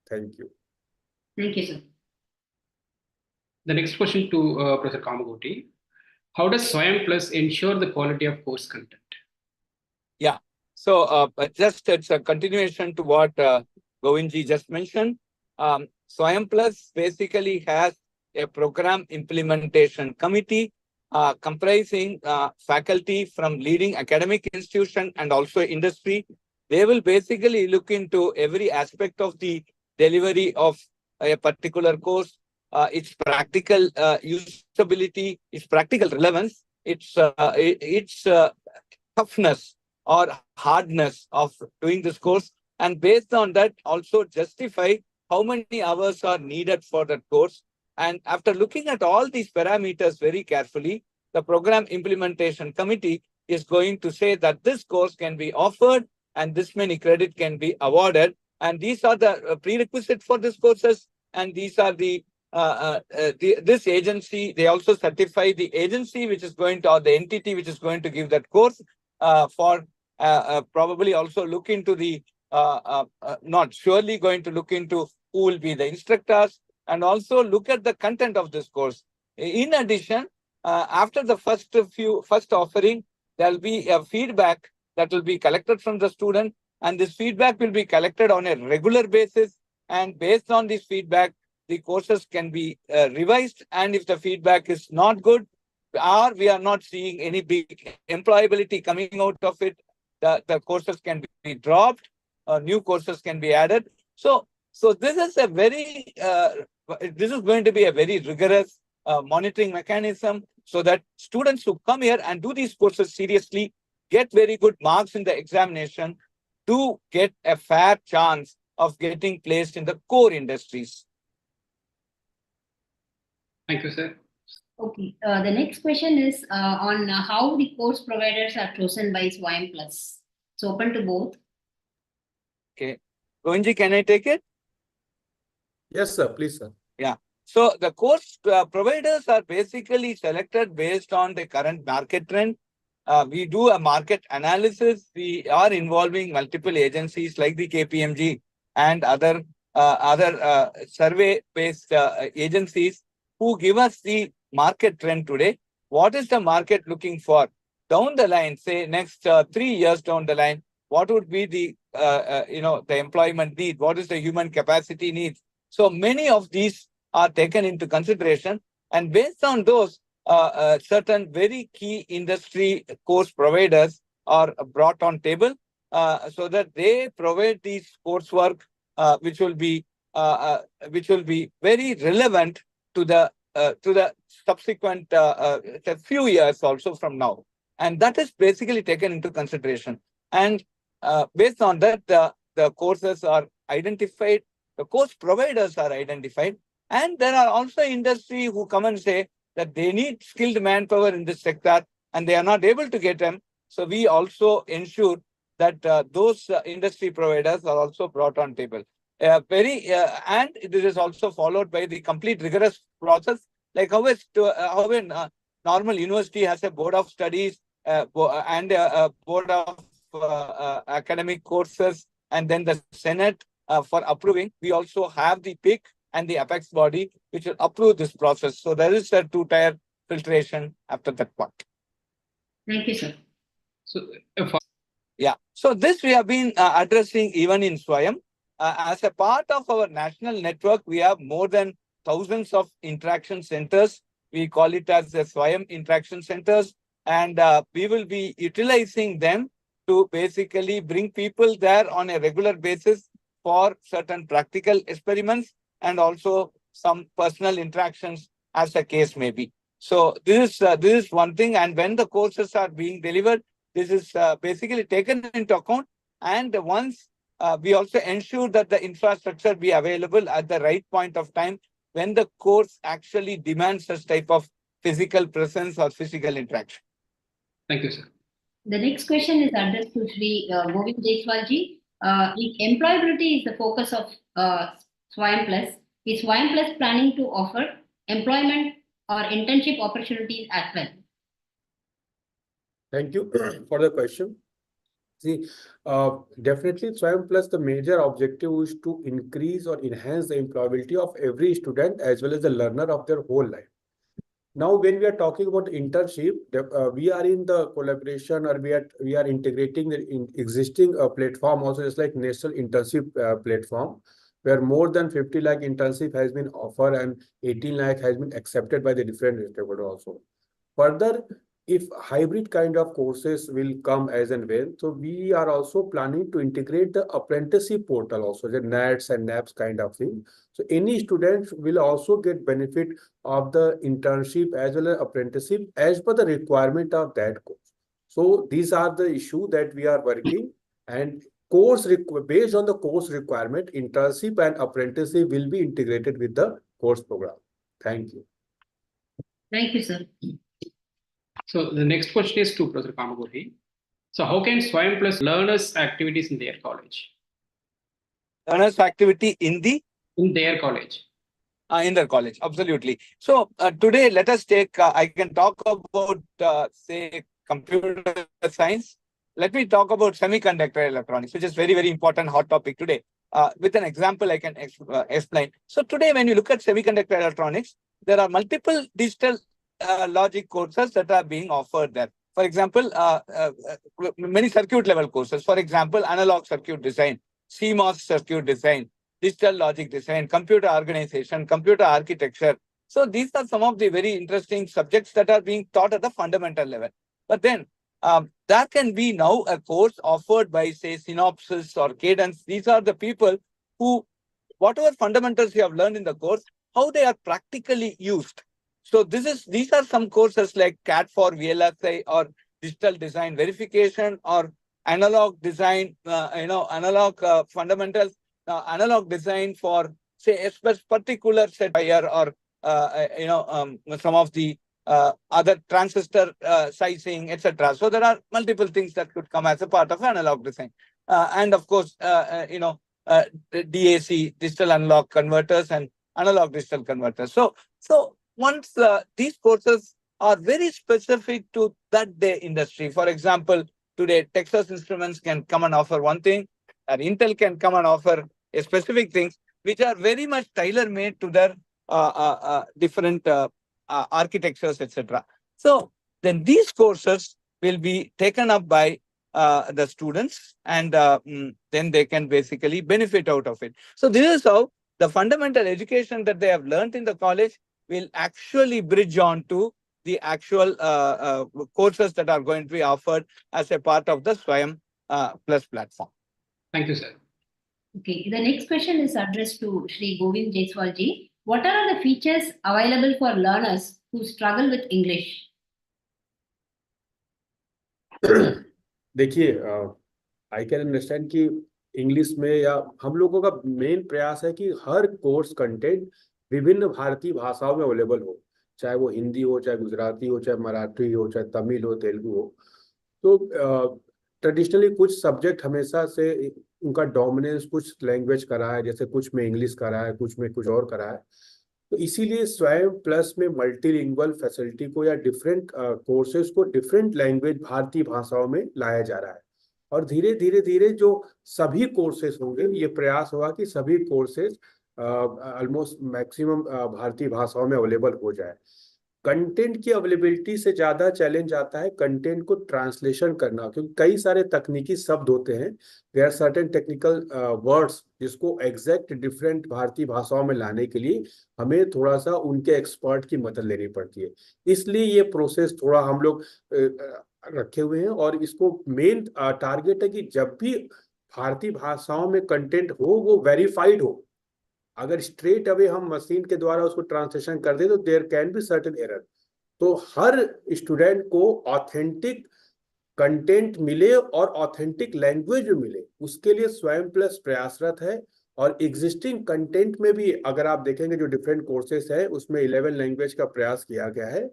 Thank you. Thank you, sir. The next question to Professor Kamakoti. How does SWAYAM Plus ensure the quality of course content? Yeah. So just it's a continuation to what Govindji just mentioned. SWAYAM Plus basically has a program implementation committee comprising faculty from leading academic institution and also industry. They will basically look into every aspect of the delivery of a particular course, its practical usability, its practical relevance, its toughness or hardness of doing this course, and based on that also justify how many hours are needed for that course. And after looking at all these parameters very carefully, the program implementation committee is going to say that this course can be offered and this many credit can be awarded. And these are the prerequisites for these courses. And these are this agency, they also certify the agency which is going to, or the entity which is going to give that course, for probably also look into the, not surely going to look into who will be the instructors, and also look at the content of this course. In addition, after the first offering, there will be a feedback that will be collected from the student, and this feedback will be collected on a regular basis. And based on this feedback, the courses can be revised. And if the feedback is not good, or we are not seeing any big employability coming out of it, the courses can be dropped, new courses can be added. So this is a very, this is going to be a very rigorous monitoring mechanism, so that students who come here and do these courses seriously, get very good marks in the examination, do get a fair chance of getting placed in the core industries. Thank you, sir. Okay, the next question is on how the course providers are chosen by SWAYAM Plus. It's open to both. Okay. Govinji, can I take it? Yes, sir. Please, sir. Yeah. So the course providers are basically selected based on the current market trend. We do a market analysis. We are involving multiple agencies like the KPMG and other survey-based agencies who give us the market trend today. What is the market looking for down the line? Say next 3 years down the line, what would be the the employment need? What is the human capacity needs? So many of these are taken into consideration, and based on those, certain very key industry course providers are brought on table, so that they provide these coursework which will be very relevant to the subsequent few years also from now. And that is basically taken into consideration. And based on that, the courses are identified, the course providers are identified, and there are also industry who come and say that they need skilled manpower in this sector and they are not able to get them. So we also ensure that those industry providers are also brought on table. And this is also followed by the complete rigorous process, like how a normal university has a board of studies and a board of academic courses, and then the Senate for approving. We also have the PIC and the apex body which will approve this process. So there is a two-tier filtration after that point. Thank you, sir. So, yeah. So this we have been addressing even in SWAYAM. As a part of our national network, we have more than thousands of interaction centers. We call it as the SWAYAM interaction centers, and we will be utilizing them to basically bring people there on a regular basis for certain practical experiments and also some personal interactions as the case may be. So this is one thing, and when the courses are being delivered, this is basically taken into account. And once we also ensure that the infrastructure be available at the right point of time when the course actually demands such type of physical presence or physical interaction. thank you, sir. The next question is addressed to Shri Govind Jaiswalji. If employability is the focus of SWAYAM Plus, is SWAYAM Plus planning to offer employment or internship opportunities as well? Thank you for the question. See, definitely SWAYAM Plus, the major objective is to increase or enhance the employability of every student as well as the learner of their whole life. Now, when we are talking about internship, we are in the collaboration, or we are integrating the existing platform also, just like National Internship Platform, where more than 50 lakh internship has been offered and 18 lakh has been accepted by the different stakeholders also. Further, if hybrid kind of courses will come as and when, so we are also planning to integrate the apprenticeship portal also, the NATS and NAPS kind of thing. So any student will also get benefit of the internship as well as apprenticeship as per the requirement of that course. So these are the issue that we are working, and based on the course requirement, internship and apprenticeship will be integrated with the course program. Thank you. Thank you, sir. So the next question is to Professor Kamagoti. So how can SWAYAM Plus learners activities in their college? Learners activity in their college. In their college, absolutely. So today, let us take, I can talk about, say, computer science. Let me talk about semiconductor electronics, which is very, very important hot topic today. With an example, I can explain. So today, when you look at semiconductor electronics, there are multiple digital logic courses that are being offered there. For example, many circuit level courses. For example, analog circuit design, CMOS circuit design, digital logic design, computer organization, computer architecture. So these are some of the very interesting subjects that are being taught at the fundamental level. But then there can be now a course offered by, say, Synopsys or Cadence. These are the people who, whatever fundamentals you have learned in the course, how they are practically used. So these are some courses like CAD for VLSI or digital design verification or analog design, analog fundamentals, analog design for, say, a particular set or some of the other transistor sizing, etc. So there are multiple things that could come as a part of analog design, and of course, DAC, digital analog converters, and analog digital converters. So once these courses are very specific to that day industry. For example, today Texas Instruments can come and offer one thing, and Intel can come and offer a specific things which are very much tailor-made to their different architectures, etc. So then these courses will be taken up by the students, and then they can basically benefit out of it. So this is how the fundamental education that they have learned in the college will actually bridge on to the actual courses that are going to be offered as a part of the SWAYAM Plus platform. Thank you, sir. Okay, the next question is addressed to Shri Govind Jaiswal ji. What are the features available for learners who struggle with English? देखिए, I can understand कि English में या हम लोगों का main प्रयास है कि हर कोर्स कंटेंट विभिन्न भारतीय भाषाओं में अवेलेबल हो, चाहे वो हिंदी हो, चाहे गुजराती हो, चाहे मराठी हो, चाहे तमिल हो, तेलुगु हो. तो ट्रेडिशनली कुछ सब्जेक्ट हमेशा से उनका डोमिनेंस कुछ लैंग्वेज का रहा है, जैसे कुछ में इंग्लिश का रहा है, कुछ में कुछ और का रहा है. तो इसीलिए स्वयं प्लस में मल्टीलिंगुअल फैसिलिटी को या डिफरेंट कोर्सेज को डिफरेंट लैंग्वेज भारतीय भाषाओं में लाया जा रहा है. और धीरे धीरे धीरे जो सभी कोर्सेज होंगे, ये प्रयास होगा कि सभी कोर्सेज ऑलमोस्ट मैक्सिमम भारतीय भाषाओं में अवेलेबल हो जाए. कंटेंट की अवेलेबिलिटी से ज़्यादा चैलेंज आता है कंटेंट को ट्रांसलेशन करना, क्योंकि कई सारे तकनीकी शब्द होते हैं, there are certain technical words जिसको एग्जैक्ट डिफरेंट भारतीय भाषाओं में लाने के लिए हमें थोड़ा सा उनके एक्सपर्ट की मदद लेनी पड़ती है. इसलिए ये प्रोसेस थोड़ा हम लोग रखे हुए हैं, और इसको मेन टारगेट है कि जब भी भारतीय भाषाओं में कंटेंट हो वो वेरीफाइड हो. अगर स्ट्रेट अवे हम मशीन के द्वारा उसको ट्रांसलेशन कर दे तो there can be certain error. तो हर स्टूडेंट को ऑथेंटिक कंटेंट मिले और ऑथेंटिक लैंग्वेज में मिले, उसके लिए स्वयं प्लस प्रयासरत है. और एग्जिस्टिंग कंटेंट में भी अगर आप देखेंगे जो डिफरेंट कोर्सेस है उसमें 11 लैंग्वेज का प्रयास किया गया है.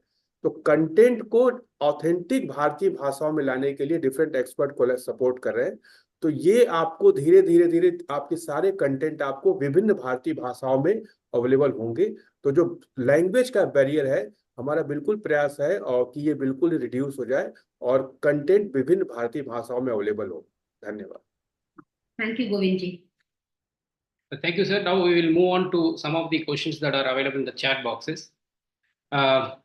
तो कंटेंट को ऑथेंटिक भारतीय भाषाओं में लाने के लिए डिफरेंट एक्सपर्ट को सपोर्ट कर रहे हैं. तो ये आपको धीरे धीरे धीरे आपके सारे कंटेंट आपको विभिन्न भारतीय भाषाओं में अवेलेबल होंगे. तो जो लैंग्वेज का बैरियर है, हमारा बिल्कुल प्रयास है और कि ये बिल्कुल रिड्यूस हो जाए और कंटेंट विभिन्न भारतीय भाषाओं में अवेलेबल हो. धन्यवाद. Thank you, Govind ji. Thank you, sir. Now we will move on to some of the questions that are available in the chat boxes.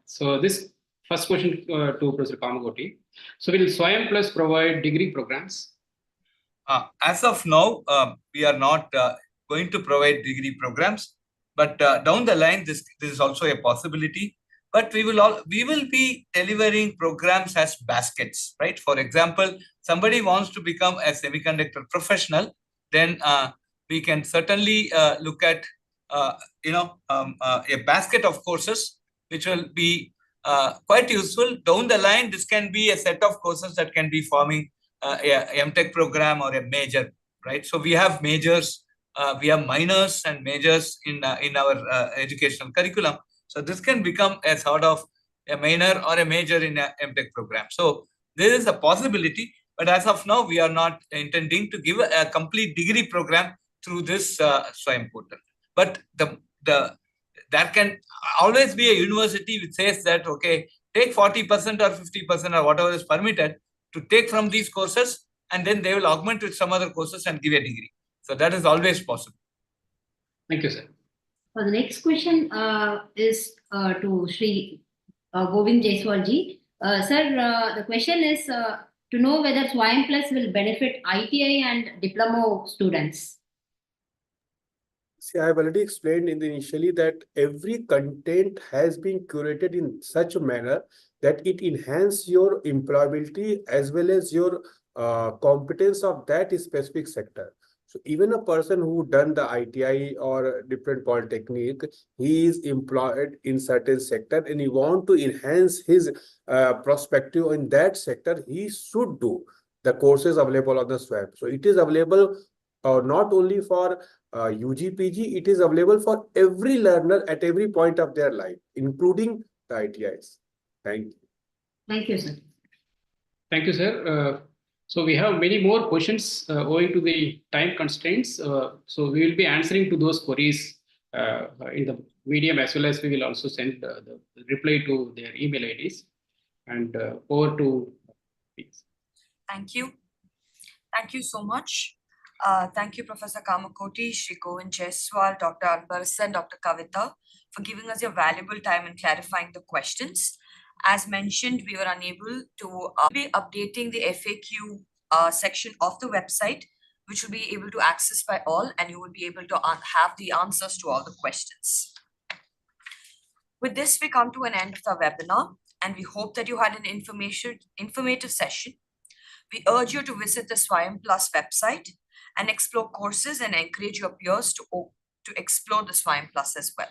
So this first question to Professor Kamagoti. So will SWAYAM Plus provide degree programs? As of now, we are not going to provide degree programs, but down the line, this is also a possibility. but we will be delivering programs as baskets, right? For example, somebody wants to become a semiconductor professional, then we can certainly look at a basket of courses which will be quite useful. Down the line, this can be a set of courses that can be forming a MTech program or a major, right? So we have majors, we have minors and majors in our educational curriculum. So this can become a sort of a minor or a major in a MTech program. So there is a possibility, but as of now, we are not intending to give a complete degree program through this SWAYAM portal. But there can always be a university which says that, okay, take 40% or 50% or whatever is permitted to take from these courses, and then they will augment with some other courses and give a degree. So that is always possible. Thank you, sir. For the next question is to Sri Govind Jaiswal ji. Sir, the question is to know whether SWAYAM Plus will benefit ITI and diploma students. See, I have already explained initially that every content has been curated in such a manner that it enhances your employability as well as your competence of that specific sector. So even a person who done the ITI or different polytechnic, he is employed in certain sector and he want to enhance his perspective in that sector, he should do the courses available on the SWAYAM. So it is available not only for UG, PG, it is available for every learner at every point of their life, including the ITIs. Thank you. Thank you, sir. Thank you, sir. So we have many more questions owing to the time constraints. So we will be answering to those queries in the medium, as well as we will also send the reply to their email IDs. And over to please. Thank you. Thank you so much. Thank you, Professor Kamakoti, Shri Govind Jaiswal, Dr. Anbarasan, Dr. Kavita, for giving us your valuable time and clarifying the questions. As mentioned, we were unable to be updating the FAQ section of the website, which will be able to access by all, and you will be able to have the answers to all the questions. With this, we come to an end of our webinar, and we hope that you had an informative session. We urge you to visit the SWAYAM Plus website and explore courses and encourage your peers to explore the SWAYAM Plus as well.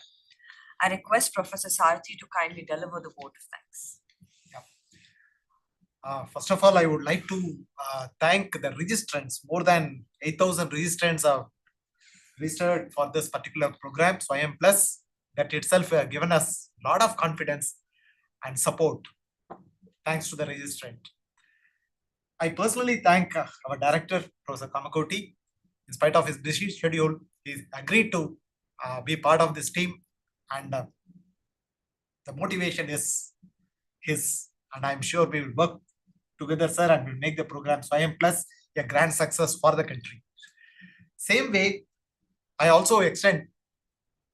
I request Professor Sarathi to kindly deliver the vote of thanks. First of all, I would like to thank the registrants. More than 8,000 registrants are registered for this particular program, SWAYAM Plus. That itself has given us a lot of confidence and support. Thanks to the registrant. I personally thank our director, Professor Kamakoti. In spite of his busy schedule, he agreed to be part of this team, and the motivation is his. And I'm sure we will work together, sir, and we'll make the program SWAYAM Plus a grand success for the country. Same way, I also extend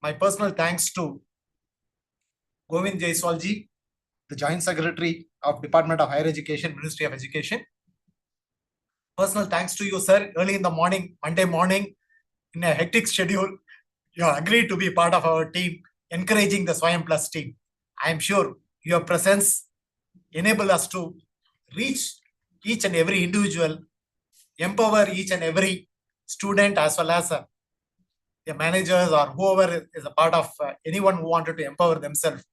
my personal thanks to Govind Jaiswal ji, the Joint Secretary of Department of Higher Education, Ministry of Education. Personal thanks to you, sir. Early in the morning, Monday morning, in a hectic schedule, you agreed to be part of our team, encouraging the SWAYAM Plus team. I am sure your presence enable us to reach each and every individual, empower each and every student, as well as the managers or whoever is a part of anyone who wanted to empower themselves.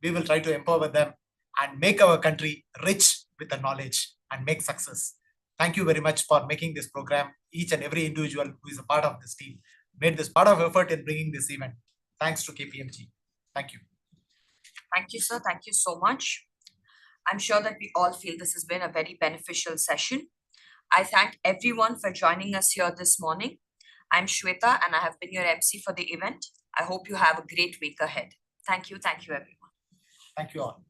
We will try to empower them and make our country rich with the knowledge and make success. Thank you very much for making this program. Each and every individual who is a part of this team made this part of effort in bringing this event. Thanks to KPMG. Thank you. Thank you, sir. Thank you so much. I'm sure that we all feel this has been a very beneficial session. I thank everyone for joining us here this morning. I'm Shweta, and I have been your MC for the event. I hope you have a great week ahead. Thank you. Thank you, everyone. Thank you all.